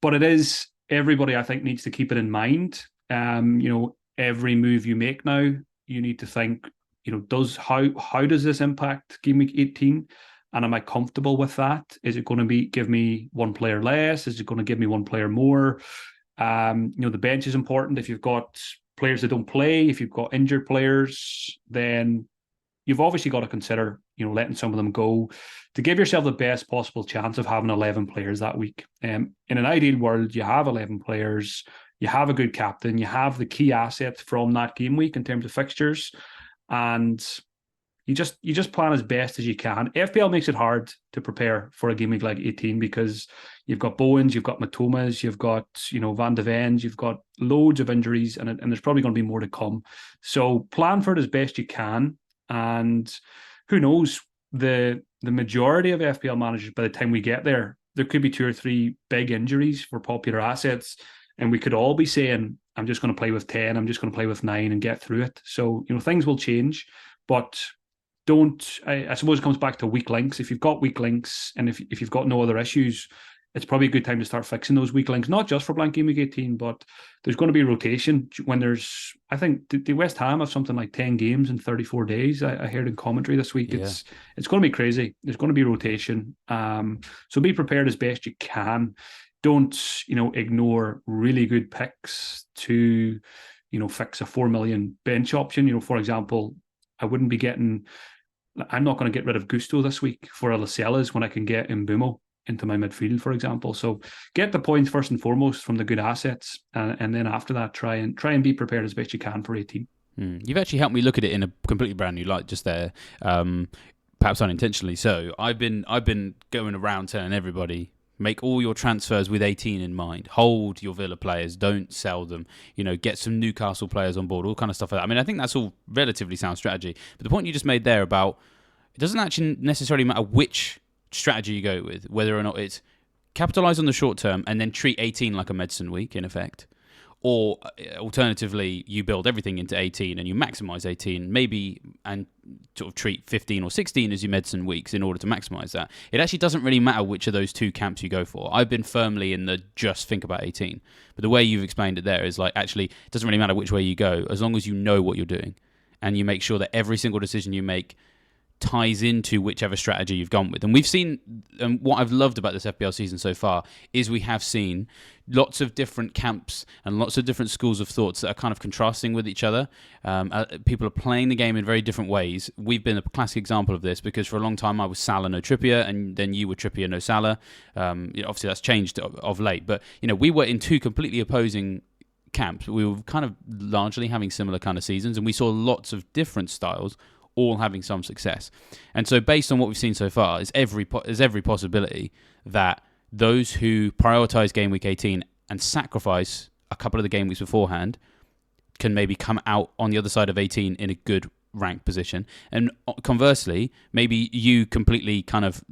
but it is, everybody I think needs to keep it in mind. every move you make now, you need to think, does how does this impact game week 18? And am I comfortable with that? Is it going to give me one player less? Is it going to give me one player more? The bench is important. If you've got players that don't play, if you've got injured players, then you've obviously got to consider, letting some of them go to give yourself the best possible chance of having 11 players that week. In an ideal world, you have 11 players, you have a good captain, you have the key assets from that game week in terms of fixtures, and you just plan as best as you can. FPL makes it hard to prepare for a game week like 18 because you've got Bowens, you've got Matomas, you've got Van de Ven's, you've got loads of injuries, and there's probably going to be more to come. So plan for it as best you can, and who knows, the majority of FPL managers, by the time we get there could be 2 or 3 big injuries for popular assets, and we could all be saying, I'm just going to play with 10, I'm just going to play with 9 and get through it. So things will change, but I suppose it comes back to weak links. If you've got weak links and if you've got no other issues, it's probably a good time to start fixing those weak links, not just for Blank Gameweek 18, but there's going to be rotation when I think the West Ham have something like 10 games in 34 days. I heard in commentary this week. Yeah. It's going to be crazy. There's going to be rotation. So be prepared as best you can. Don't, ignore really good picks to, fix a 4 million bench option. For example, I'm not going to get rid of Gusto this week for a Lascelles when I can get Mbeumo into my midfield, for example. So get the points first and foremost from the good assets, and then after that, try and be prepared as best you can for 18. You've actually helped me look at it in a completely brand new light just there, perhaps unintentionally. So I've been going around telling everybody, make all your transfers with 18 in mind. Hold your Villa players. Don't sell them. Get some Newcastle players on board, all kind of stuff like that. I mean, I think that's all relatively sound strategy. But the point you just made there about it doesn't actually necessarily matter which strategy you go with, whether or not it's capitalize on the short term and then treat 18 like a medicine week, in effect. Or alternatively, you build everything into 18 and you maximize 18, maybe, and sort of treat 15 or 16 as your medicine weeks in order to maximize that. It actually doesn't really matter which of those two camps you go for. I've been firmly in the just think about 18. But the way you've explained it there is like, actually, it doesn't really matter which way you go, as long as you know what you're doing and you make sure that every single decision you make ties into whichever strategy you've gone with. And we've seen, and what I've loved about this FPL season so far is we have seen lots of different camps and lots of different schools of thoughts that are kind of contrasting with each other. People are playing the game in very different ways. We've been a classic example of this because for a long time I was Salah, no Trippier, and then you were Trippier, no Salah. Obviously that's changed of late, but we were in two completely opposing camps. We were kind of largely having similar kind of seasons, and we saw lots of different styles all having some success. And so based on what we've seen so far, there's every possibility that those who prioritize game week 18 and sacrifice a couple of the game weeks beforehand can maybe come out on the other side of 18 in a good rank position. And conversely, maybe you completely kind of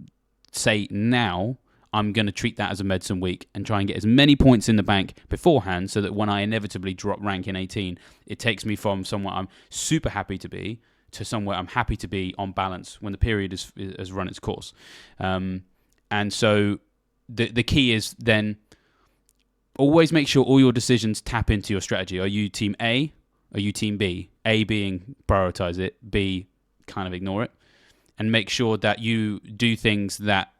say, now I'm going to treat that as a medicine week and try and get as many points in the bank beforehand so that when I inevitably drop rank in 18, it takes me from somewhere I'm super happy to be to somewhere I'm happy to be on balance when the period has run its course. And so the key is then always make sure all your decisions tap into your strategy. Are you team A? Are you team B? A being prioritize it, B kind of ignore it. And make sure that you do things that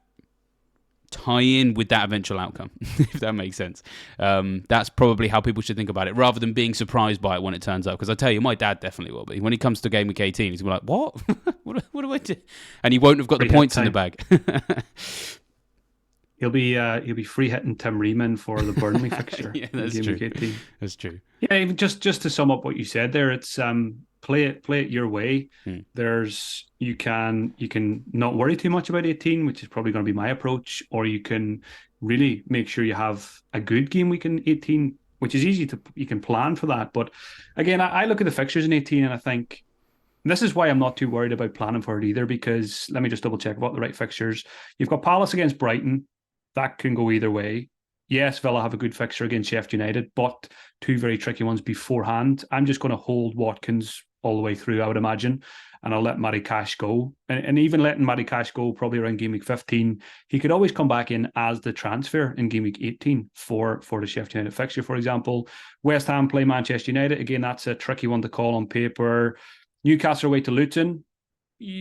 tie in with that eventual outcome, if that makes sense. That's probably how people should think about it, rather than being surprised by it when it turns up. Because I tell you, my dad definitely will be. When he comes to game week 18, he's going to be like, what? what do I do? And he won't have got the points in the bag. He'll be free hitting Tim Riemann for the Burnley fixture. Yeah, that's true. That's true. Yeah, even just to sum up what you said there, it's play it your way. You can not worry too much about 18, which is probably going to be my approach, or you can really make sure you have a good game week in 18, which is you can plan for that. But again, I look at the fixtures in 18 and I think this is why I'm not too worried about planning for it either, because let me just double check about the right fixtures. You've got Palace against Brighton. That can go either way. Yes, Villa have a good fixture against Sheffield United, but two very tricky ones beforehand. I'm just going to hold Watkins all the way through, I would imagine. and I'll let Matty Cash go. And even letting Matty Cash go probably around game week 15, he could always come back in as the transfer in game week 18 for the Sheffield United fixture, for example. West Ham play Manchester United. Again, that's a tricky one to call on paper. Newcastle away to Luton.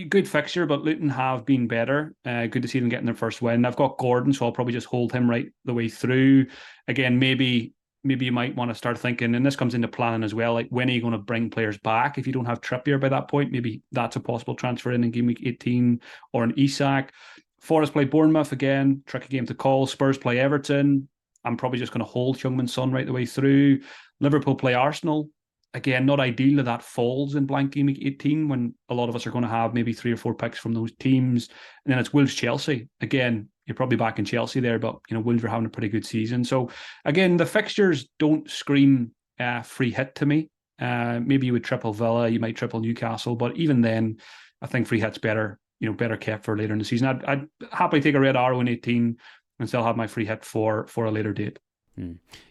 Good fixture, but Luton have been better. Good to see them getting their first win. I've got Gordon, so I'll probably just hold him right the way through. Again, maybe you might want to start thinking, and this comes into planning as well, like when are you going to bring players back? If you don't have Trippier by that point, maybe that's a possible transfer in game week 18, or an Isak. Forest play Bournemouth again, tricky game to call. Spurs play Everton. I'm probably just going to hold Heung-min Son right the way through. Liverpool play Arsenal. Again, not ideal that that falls in blank game week 18 when a lot of us are going to have maybe 3 or 4 picks from those teams. And then it's Wolves-Chelsea. Again, you're probably back in Chelsea there, but Wolves are having a pretty good season. So again, the fixtures don't scream free hit to me. Maybe you would triple Villa, you might triple Newcastle, but even then, I think free hit's better, better kept for later in the season. I'd happily take a red arrow in 18 and still have my free hit for a later date.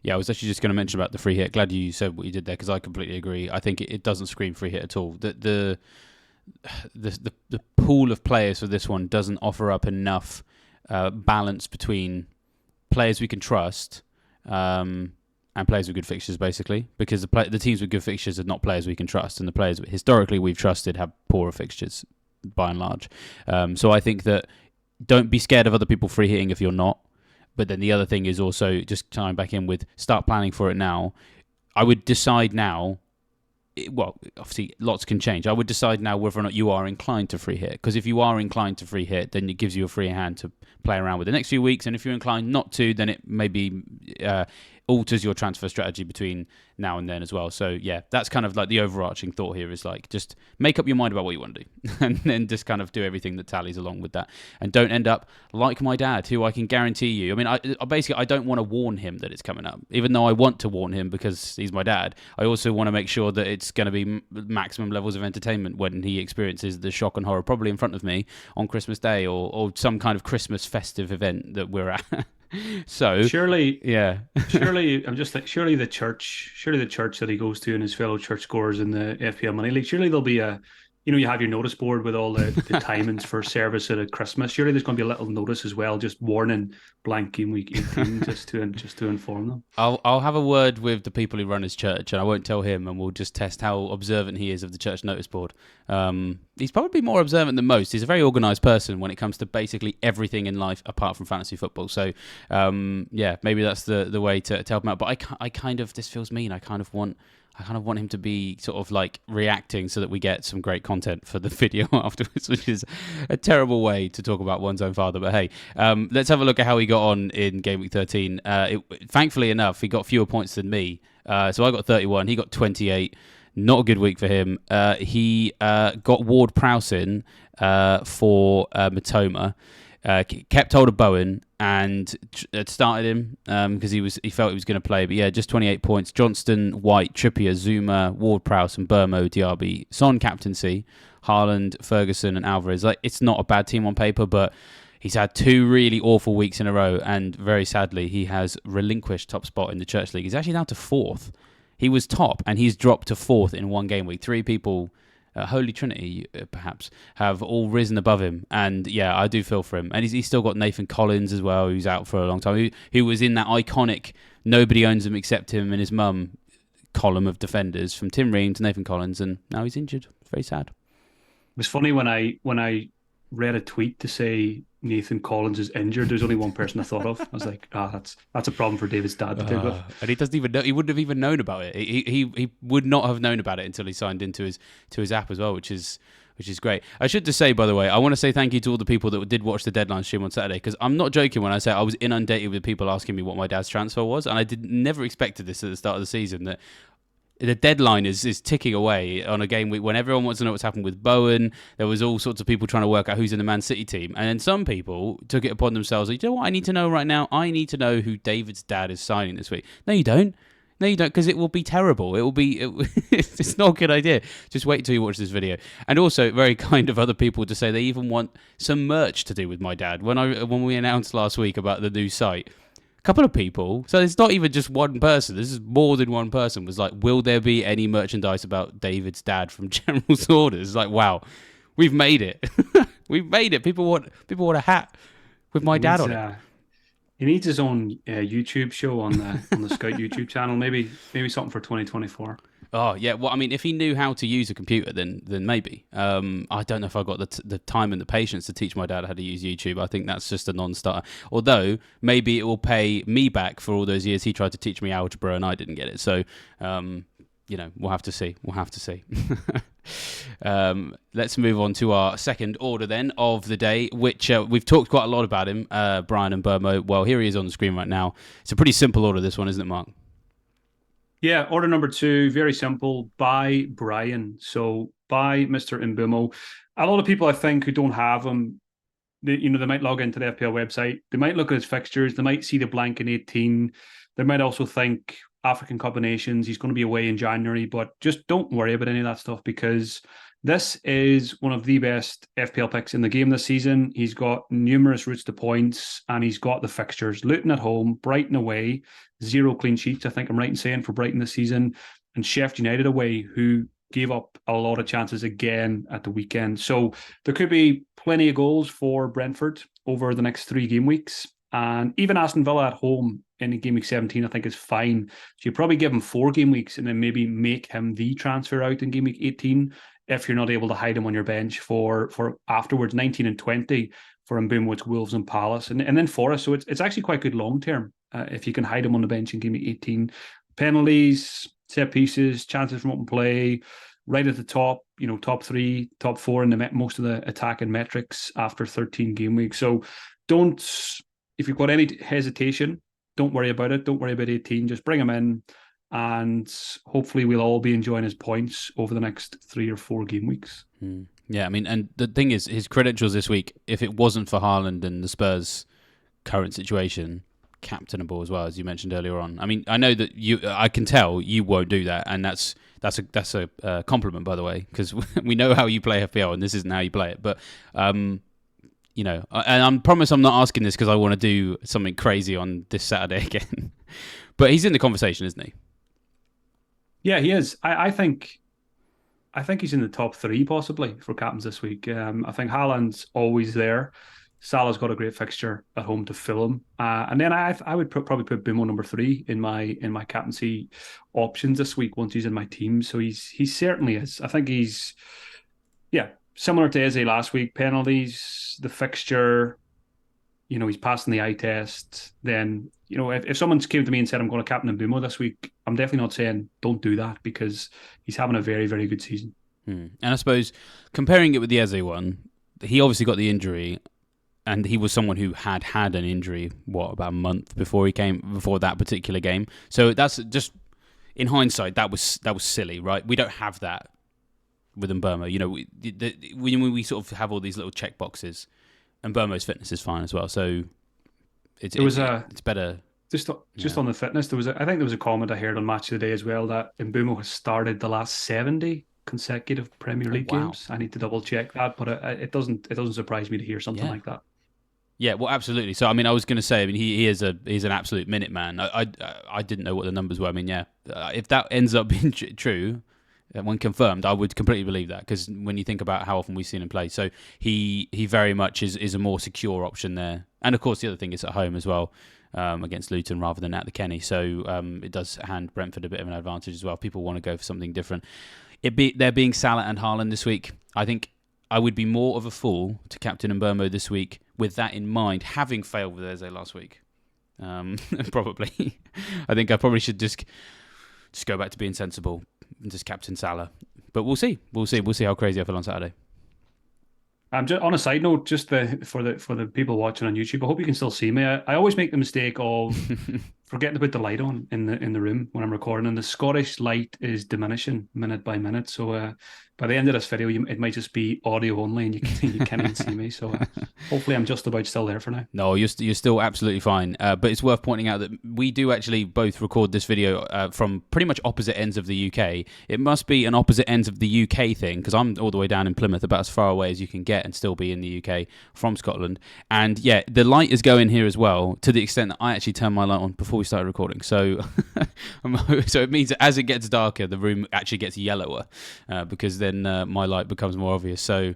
Yeah, I was actually just going to mention about the free hit. Glad you said what you did there, because I completely agree. I think it doesn't scream free hit at all. The pool of players for this one doesn't offer up enough balance between players we can trust and players with good fixtures, basically, because the teams with good fixtures are not players we can trust, and the players historically we've trusted have poorer fixtures by and large. So I think that don't be scared of other people free hitting if you're not. But then the other thing is also, just tying back in with, start planning for it now. I would decide now, well, obviously lots can change. I would decide now whether or not you are inclined to free hit. Because if you are inclined to free hit, then it gives you a free hand to play around with the next few weeks. And if you're inclined not to, then it maybe alters your transfer strategy between now and then as well. So yeah, that's kind of like the overarching thought here, is like, just make up your mind about what you want to do and then just kind of do everything that tallies along with that, and don't end up like my dad, who I can guarantee you, I mean, I don't want to warn him that it's coming up, even though I want to warn him because he's my dad. I also want to make sure that it's going to be maximum levels of entertainment when he experiences the shock and horror, probably in front of me on Christmas Day or some kind of Christmas festive event that we're at. So surely the church that he goes to and his fellow church goers in the FPL Money League, surely there'll be you have your notice board with all the timings for service at Christmas. Surely there's going to be a little notice as well, just warning blank game week 18, just to inform them. I'll have a word with the people who run his church, and I won't tell him, and we'll just test how observant he is of the church notice board. He's probably more observant than most. He's a very organised person when it comes to basically everything in life apart from fantasy football. So yeah, maybe that's the way to help him out. But I kind of, this feels mean. I kind of want him to be sort of like reacting so that we get some great content for the video afterwards, which is a terrible way to talk about one's own father. But hey, let's have a look at how he got on in Game Week 13. Thankfully enough, he got fewer points than me. So I got 31, he got 28. Not a good week for him. He got Ward-Prowse in for Matoma. Kept hold of Bowen and started him because he felt he was going to play. But yeah, just 28 points. Johnston, White, Trippier, Zuma, Ward-Prowse, and Mbeumo, Diaby. Son captaincy, Haaland, Ferguson, and Alvarez. Like, it's not a bad team on paper, but he's had 2 really awful weeks in a row, and very sadly, he has relinquished top spot in the Church League. He's actually down to 4th. He was top, and he's dropped to 4th in one game week. 3 people, Holy Trinity perhaps, have all risen above him. And yeah, I do feel for him. And he's still got Nathan Collins as well, who's out for a long time, who was in that iconic nobody owns him except him and his mum column of defenders, from Tim Ream to Nathan Collins, and now he's injured. It's very sad. It was funny when I read a tweet to say Nathan Collins is injured. There's only one person I thought of. I was like, that's a problem for David's dad to deal with. And he doesn't even know. He wouldn't have even known about it. He would not have known about it until he signed into his app as well, which is great. I should just say, by the way, I want to say thank you to all the people that did watch the deadline stream on Saturday, because I'm not joking when I say I was inundated with people asking me what my dad's transfer was, and I never expected this at the start of the season, that the deadline is ticking away on a game week when everyone wants to know what's happened with Bowen. There was all sorts of people trying to work out who's in the Man City team. And then some people took it upon themselves. Like, you know what I need to know right now? I need to know who David's dad is signing this week. No, you don't. No, you don't, because it will be terrible. It's not a good idea. Just wait until you watch this video. And also, very kind of other people to say they even want some merch to do with my dad. When we announced last week about the new site, A couple of people. So it's not even just one person. This is more than one person. Was like, will there be any merchandise about David's dad from General's Orders? Like, wow, we've made it. We've made it. People want a hat with my He dad needs on it. he needs his own YouTube show on the Scout YouTube channel. Maybe something for 2024. Oh yeah, well, I mean, if he knew how to use a computer, then maybe. I don't know if I got the time and the patience to teach my dad how to use YouTube. I think that's just a non-starter. Although maybe it will pay me back for all those years he tried to teach me algebra and I didn't get it. So, we'll have to see. We'll have to see. Let's move on to our second order then of the day, which we've talked quite a lot about him, Bryan Mbeumo. Well, here he is on the screen right now. It's a pretty simple order, this one, isn't it, Mark? Yeah, order number 2, very simple. Buy Bryan. So buy Mr. Mbeumo. A lot of people, I think, who don't have him, they might log into the FPL website. They might look at his fixtures. They might see the blank in 18. They might also think African combinations. He's going to be away in January, but just don't worry about any of that stuff because this is one of the best FPL picks in the game this season. He's got numerous routes to points and he's got the fixtures. Luton at home, Brighton away, 0 clean sheets, I think I'm right in saying, for Brighton this season, and Sheffield United away, who gave up a lot of chances again at the weekend. So there could be plenty of goals for Brentford over the next 3 game weeks. And even Aston Villa at home in game week 17, I think is fine. So you probably give him 4 game weeks and then maybe make him the transfer out in game week 18 if you're not able to hide him on your bench for afterwards, 19 and 20 for Mbeumo, it's Wolves and Palace, and then Forest. So it's actually quite good long term if you can hide him on the bench in game week 18. Penalties, set pieces, chances from open play, right at the top, top 3, top 4 in most of the attacking metrics after 13 game weeks. So if you've got any hesitation, don't worry about it. Don't worry about 18. Just bring him in, and hopefully we'll all be enjoying his points over the next 3 or 4 game weeks. Yeah, I mean, and the thing is, his credentials this week, if it wasn't for Haaland and the Spurs' current situation, captainable as well, as you mentioned earlier on. I mean, I know that I can tell you won't do that, and that's a compliment, by the way, because we know how you play FPL, and this isn't how you play it. But and I promise I'm not asking this because I want to do something crazy on this Saturday again. But he's in the conversation, isn't he? Yeah, he is. I think he's in the top 3 possibly for captains this week. I think Haaland's always there. Salah's got a great fixture at home to Fulham, and then I would probably put Mbeumo number 3 in my captaincy options this week once he's in my team. So he certainly is. I think he's similar to Eze last week. Penalties, the fixture, he's passing the eye test. Then if someone came to me and said I'm going to captain Mbeumo this week, I'm definitely not saying don't do that because he's having a very, very good season. And I suppose comparing it with the Eze one, he obviously got the injury. And he was someone who had an injury, about a month before that particular game. So that's just, in hindsight, that was silly, right? We don't have that with Mbeumo. We sort of have all these little check boxes. And Mbeumo's fitness is fine as well. So it's better. Just on the fitness, I think there was a comment I heard on Match of the Day as well that Mbeumo has started the last 70 consecutive Premier League games. I need to double check that, but it doesn't surprise me to hear something like that. Yeah, well, absolutely. So, I mean, I was going to say, he's an absolute minute man. I didn't know what the numbers were. I mean, if that ends up being true, when confirmed, I would completely believe that because when you think about how often we've seen him play, so he very much is a more secure option there. And of course, the other thing is at home as well against Luton rather than at the Kenny. So it does hand Brentford a bit of an advantage as well. People want to go for something different. There being Salah and Haaland this week, I think I would be more of a fool to captain Mbeumo this week with that in mind, having failed with Eze last week. Probably. I think I probably should just go back to being sensible and just captain Salah. But we'll see. We'll see how crazy I feel on Saturday. Just on a side note, just for the people watching on YouTube, I hope you can still see me. I always make the mistake of forgetting to put the light on in the room when I'm recording, and the Scottish light is diminishing minute by minute. So by the end of this video, it might just be audio only, and you can't even see me. So hopefully, I'm just about still there for now. No, you're still absolutely fine. But it's worth pointing out that we do actually both record this video from pretty much opposite ends of the UK. It must be an opposite ends of the UK thing, because I'm all the way down in Plymouth, about as far away as you can get and still be in the UK from Scotland. And yeah, the light is going here as well, to the extent that I actually turned my light on before we started recording. So, so it means that as it gets darker, the room actually gets yellower, because then my light becomes more obvious. So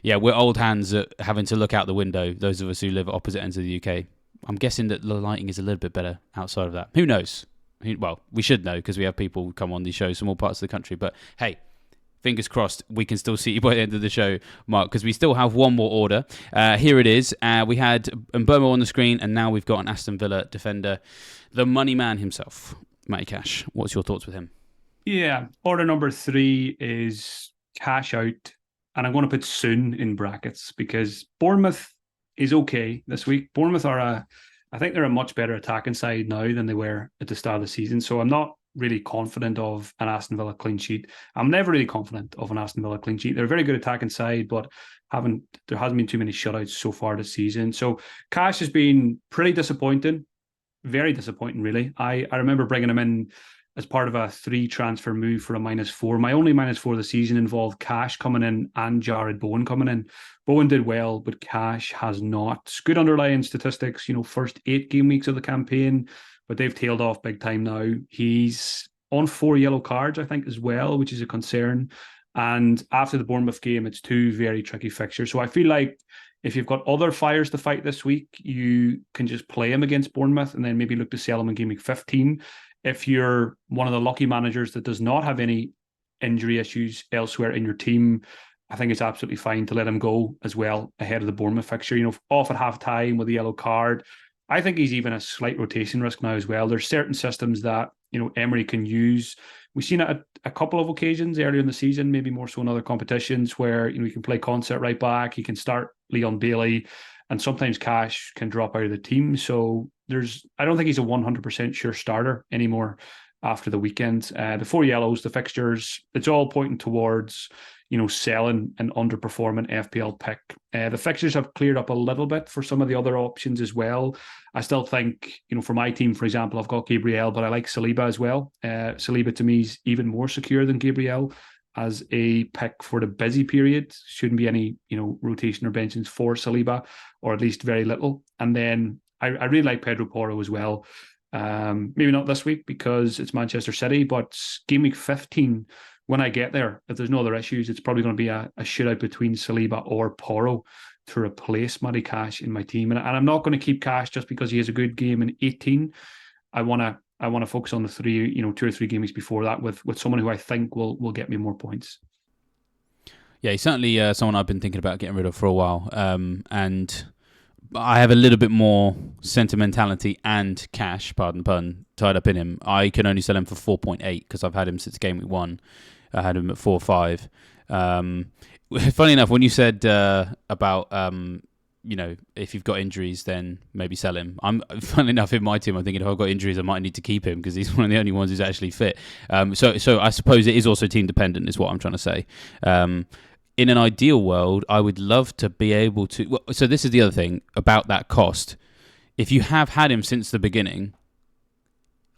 yeah, we're old hands at having to look out the window, those of us who live at opposite ends of the UK. I'm guessing that the lighting is a little bit better outside of that. Who knows? Well, we should know, because we have people come on these shows from all parts of the country. But hey, fingers crossed, we can still see you by the end of the show, Mark, because we still have one more order. Here it is. We had Mbeumo on the screen, and now we've got an Aston Villa defender, the money man himself, Matty Cash. What's your thoughts with him? Yeah, order number 3 is cash out, and I'm going to put soon in brackets, because Bournemouth is okay this week. Bournemouth I think they're a much better attacking side now than they were at the start of the season. So I'm not really confident of an Aston Villa clean sheet. I'm never really confident of an Aston Villa clean sheet. They're a very good attacking side, but there hasn't been too many shutouts so far this season. So Cash has been pretty disappointing, very disappointing, really. I remember bringing him in as part of a 3 transfer move for a -4. My only -4 of the season involved Cash coming in and Jared Bowen coming in. Bowen did well, but Cash has not. Good underlying statistics, first 8 game weeks of the campaign, but they've tailed off big time now. He's on 4 yellow cards, I think, as well, which is a concern. And after the Bournemouth game, it's 2 very tricky fixtures. So I feel like if you've got other fires to fight this week, you can just play him against Bournemouth and then maybe look to sell him in game week 15. If you're one of the lucky managers that does not have any injury issues elsewhere in your team, I think it's absolutely fine to let him go as well ahead of the Bournemouth fixture. Off at half time with a yellow card. I think he's even a slight rotation risk now as well. There's certain systems that Emery can use. We've seen it at a couple of occasions earlier in the season, maybe more so in other competitions, where he can play Concert right back. He can start Leon Bailey, and sometimes Cash can drop out of the team. So I don't think he's a 100% sure starter anymore after the weekend. The 4 yellows, the fixtures, it's all pointing towards selling an underperforming FPL pick. The fixtures have cleared up a little bit for some of the other options as well. I still think, for my team, for example, I've got Gabriel, but I like Saliba as well. Saliba to me is even more secure than Gabriel as a pick for the busy period. Shouldn't be any, rotation or benchings for Saliba, or at least very little. And then I really like Pedro Porro as well. Maybe not this week because it's Manchester City, but game week 15, when I get there, if there's no other issues, it's probably going to be a shootout between Saliba or Porro to replace Matty Cash in my team. And I'm not going to keep Cash just because he has a good game in 18. I want to focus on the 2 or 3 game weeks before that with someone who I think will get me more points. Yeah, he's certainly someone I've been thinking about getting rid of for a while. And I have a little bit more sentimentality and cash, pardon the pun, tied up in him. I can only sell him for 4.8 because I've had him since game week 1. I had him at 4.5. Funny enough, when you said about if you've got injuries, then maybe sell him. Funny enough, in my team, I'm thinking if I've got injuries, I might need to keep him because he's one of the only ones who's actually fit. So I suppose it is also team dependent, is what I'm trying to say. In an ideal world, I would love to be able to... Well, so this is the other thing about that cost. If you have had him since the beginning,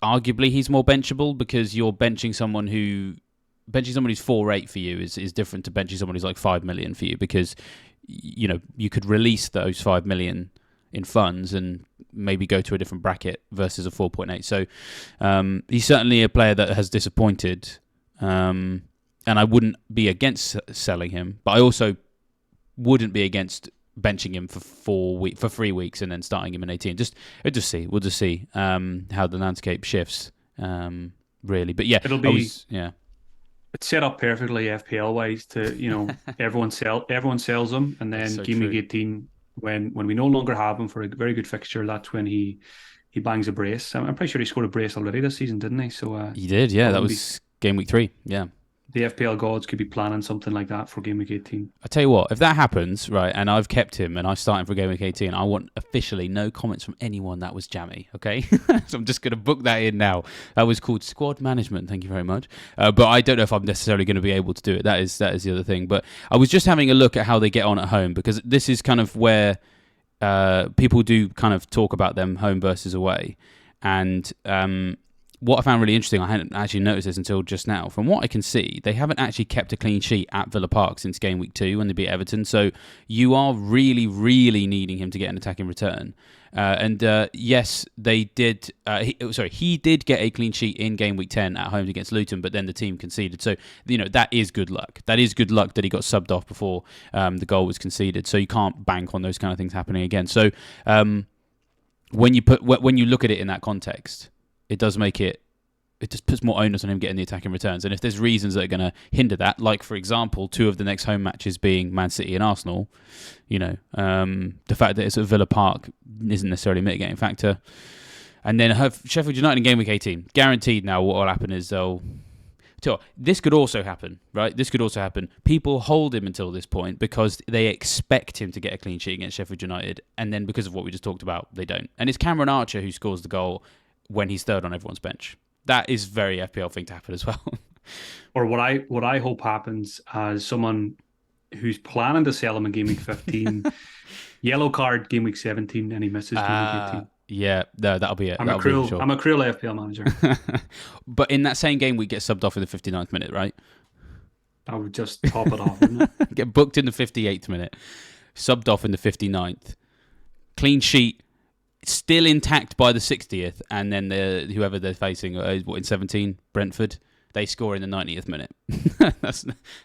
arguably he's more benchable because you're benching someone who's 4.8 for you is different to benching someone who's like 5 million for you, because you could release those 5 million in funds and maybe go to a different bracket versus a 4.8. So he's certainly a player that has disappointed. And I wouldn't be against selling him, but I also wouldn't be against benching him for 3 weeks and then starting him in 18. We'll just see how the landscape shifts, really. But yeah, it's set up perfectly FPL wise to everyone sells him, and then so game week 18 when we no longer have him for a very good fixture, that's when he bangs a brace. I'm pretty sure he scored a brace already this season, didn't he? So he did, yeah. That was game week 3, yeah. the FPL gods could be planning something like that for Game Week 18. I tell you what, if that happens, right, and I've kept him and I start him for Game Week 18, I want officially no comments from anyone that was jammy, okay? So I'm just going to book that in now. That was called squad management, thank you very much. But I don't know if I'm necessarily going to be able to do it. That is the other thing. But I was just having a look at how they get on at home, because this is kind of where people do kind of talk about them home versus away. And what I found really interesting, I hadn't actually noticed this until just now. From what I can see, they haven't actually kept a clean sheet at Villa Park since Game Week 2 when they beat Everton. So you are really, really needing him to get an attacking return. Yes, they did. He did get a clean sheet in Game Week 10 at home against Luton, but then the team conceded. So, that is good luck. That is good luck that he got subbed off before the goal was conceded. So you can't bank on those kind of things happening again. So when you look at it in that context, it does make it just puts more onus on him getting the attacking returns. And if there's reasons that are going to hinder that, like, for example, 2 of the next home matches being Man City and Arsenal, the fact that it's at Villa Park isn't necessarily a mitigating factor. And then have Sheffield United in Game Week 18. Guaranteed now what will happen is this could also happen, right? This could also happen. People hold him until this point because they expect him to get a clean sheet against Sheffield United. And then because of what we just talked about, they don't. And it's Cameron Archer who scores the goal when he's third on everyone's bench. That is very FPL thing to happen as well. Or what I hope happens as someone who's planning to sell him in Game Week 15, yellow card Game Week 17, and he misses Game Week 18. Yeah, no, that'll be it. I'm a cruel FPL manager. But in that same game, we get subbed off in the 59th minute, right? I would just top it off, wouldn't it? Get booked in the 58th minute, subbed off in the 59th. Clean sheet, still intact by the 60th, and then whoever they're facing, in 17, Brentford, they score in the 90th minute.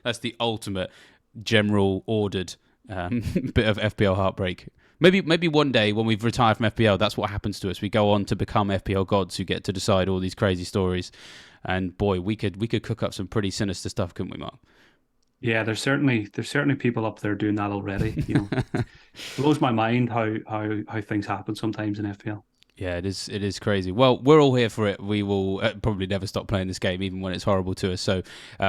That's the ultimate general ordered bit of FPL heartbreak. Maybe one day when we've retired from FPL, that's what happens to us. We go on to become FPL gods who get to decide all these crazy stories. And boy, we could cook up some pretty sinister stuff, couldn't we, Mark? Yeah, there's certainly people up there doing that already. It blows my mind how things happen sometimes in FPL. Yeah, it is crazy. Well, we're all here for it. We will probably never stop playing this game, even when it's horrible to us. So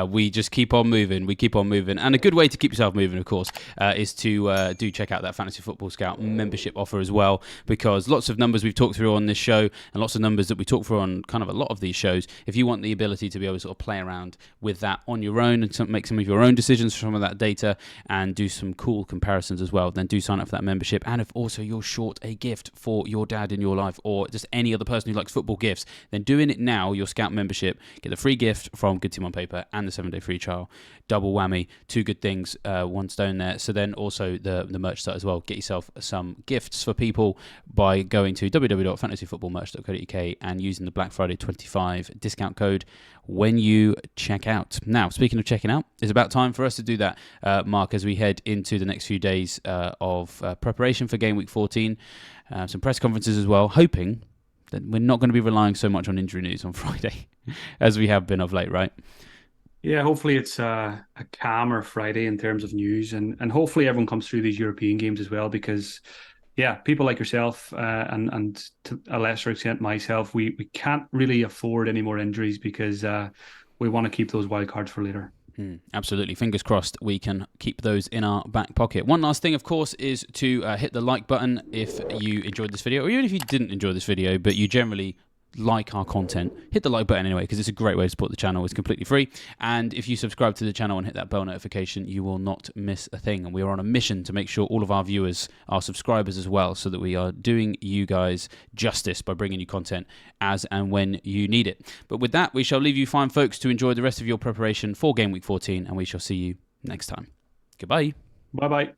we just keep on moving. We keep on moving. And a good way to keep yourself moving, of course, is to do check out that Fantasy Football Scout membership offer as well, because lots of numbers we've talked through on this show and lots of numbers that we talk through on kind of a lot of these shows. If you want the ability to be able to sort of play around with that on your own and make some of your own decisions from some of that data and do some cool comparisons as well, then do sign up for that membership. And if also you're short a gift for your dad in your life, or just any other person who likes football gifts, then doing it now, your Scout membership, get the free gift from Good Team on Paper and the 7-day free trial. Double whammy, 2 good things, one stone there. So then also the merch site as well. Get yourself some gifts for people by going to www.fantasyfootballmerch.co.uk and using the Black Friday 25 discount code when you check out. Now, speaking of checking out, it's about time for us to do that, Mark, as we head into the next few days of preparation for Game Week 14. Some press conferences as well, hoping that we're not going to be relying so much on injury news on Friday as we have been of late, right? Yeah, hopefully it's a calmer Friday in terms of news, and hopefully everyone comes through these European games as well, because people like yourself and to a lesser extent myself, we can't really afford any more injuries because we want to keep those wild cards for later. Absolutely. Fingers crossed we can keep those in our back pocket. One last thing, of course, is to hit the like button if you enjoyed this video, or even if you didn't enjoy this video, but you generally like our content. Hit the like button anyway, because it's a great way to support the channel. It's completely free. And if you subscribe to the channel and hit that bell notification, you will not miss a thing. And we are on a mission to make sure all of our viewers are subscribers as well, so that we are doing you guys justice by bringing you content as and when you need it. But with that, we shall leave you fine folks to enjoy the rest of your preparation for Game Week 14, and we shall see you next time. Goodbye. Bye-bye.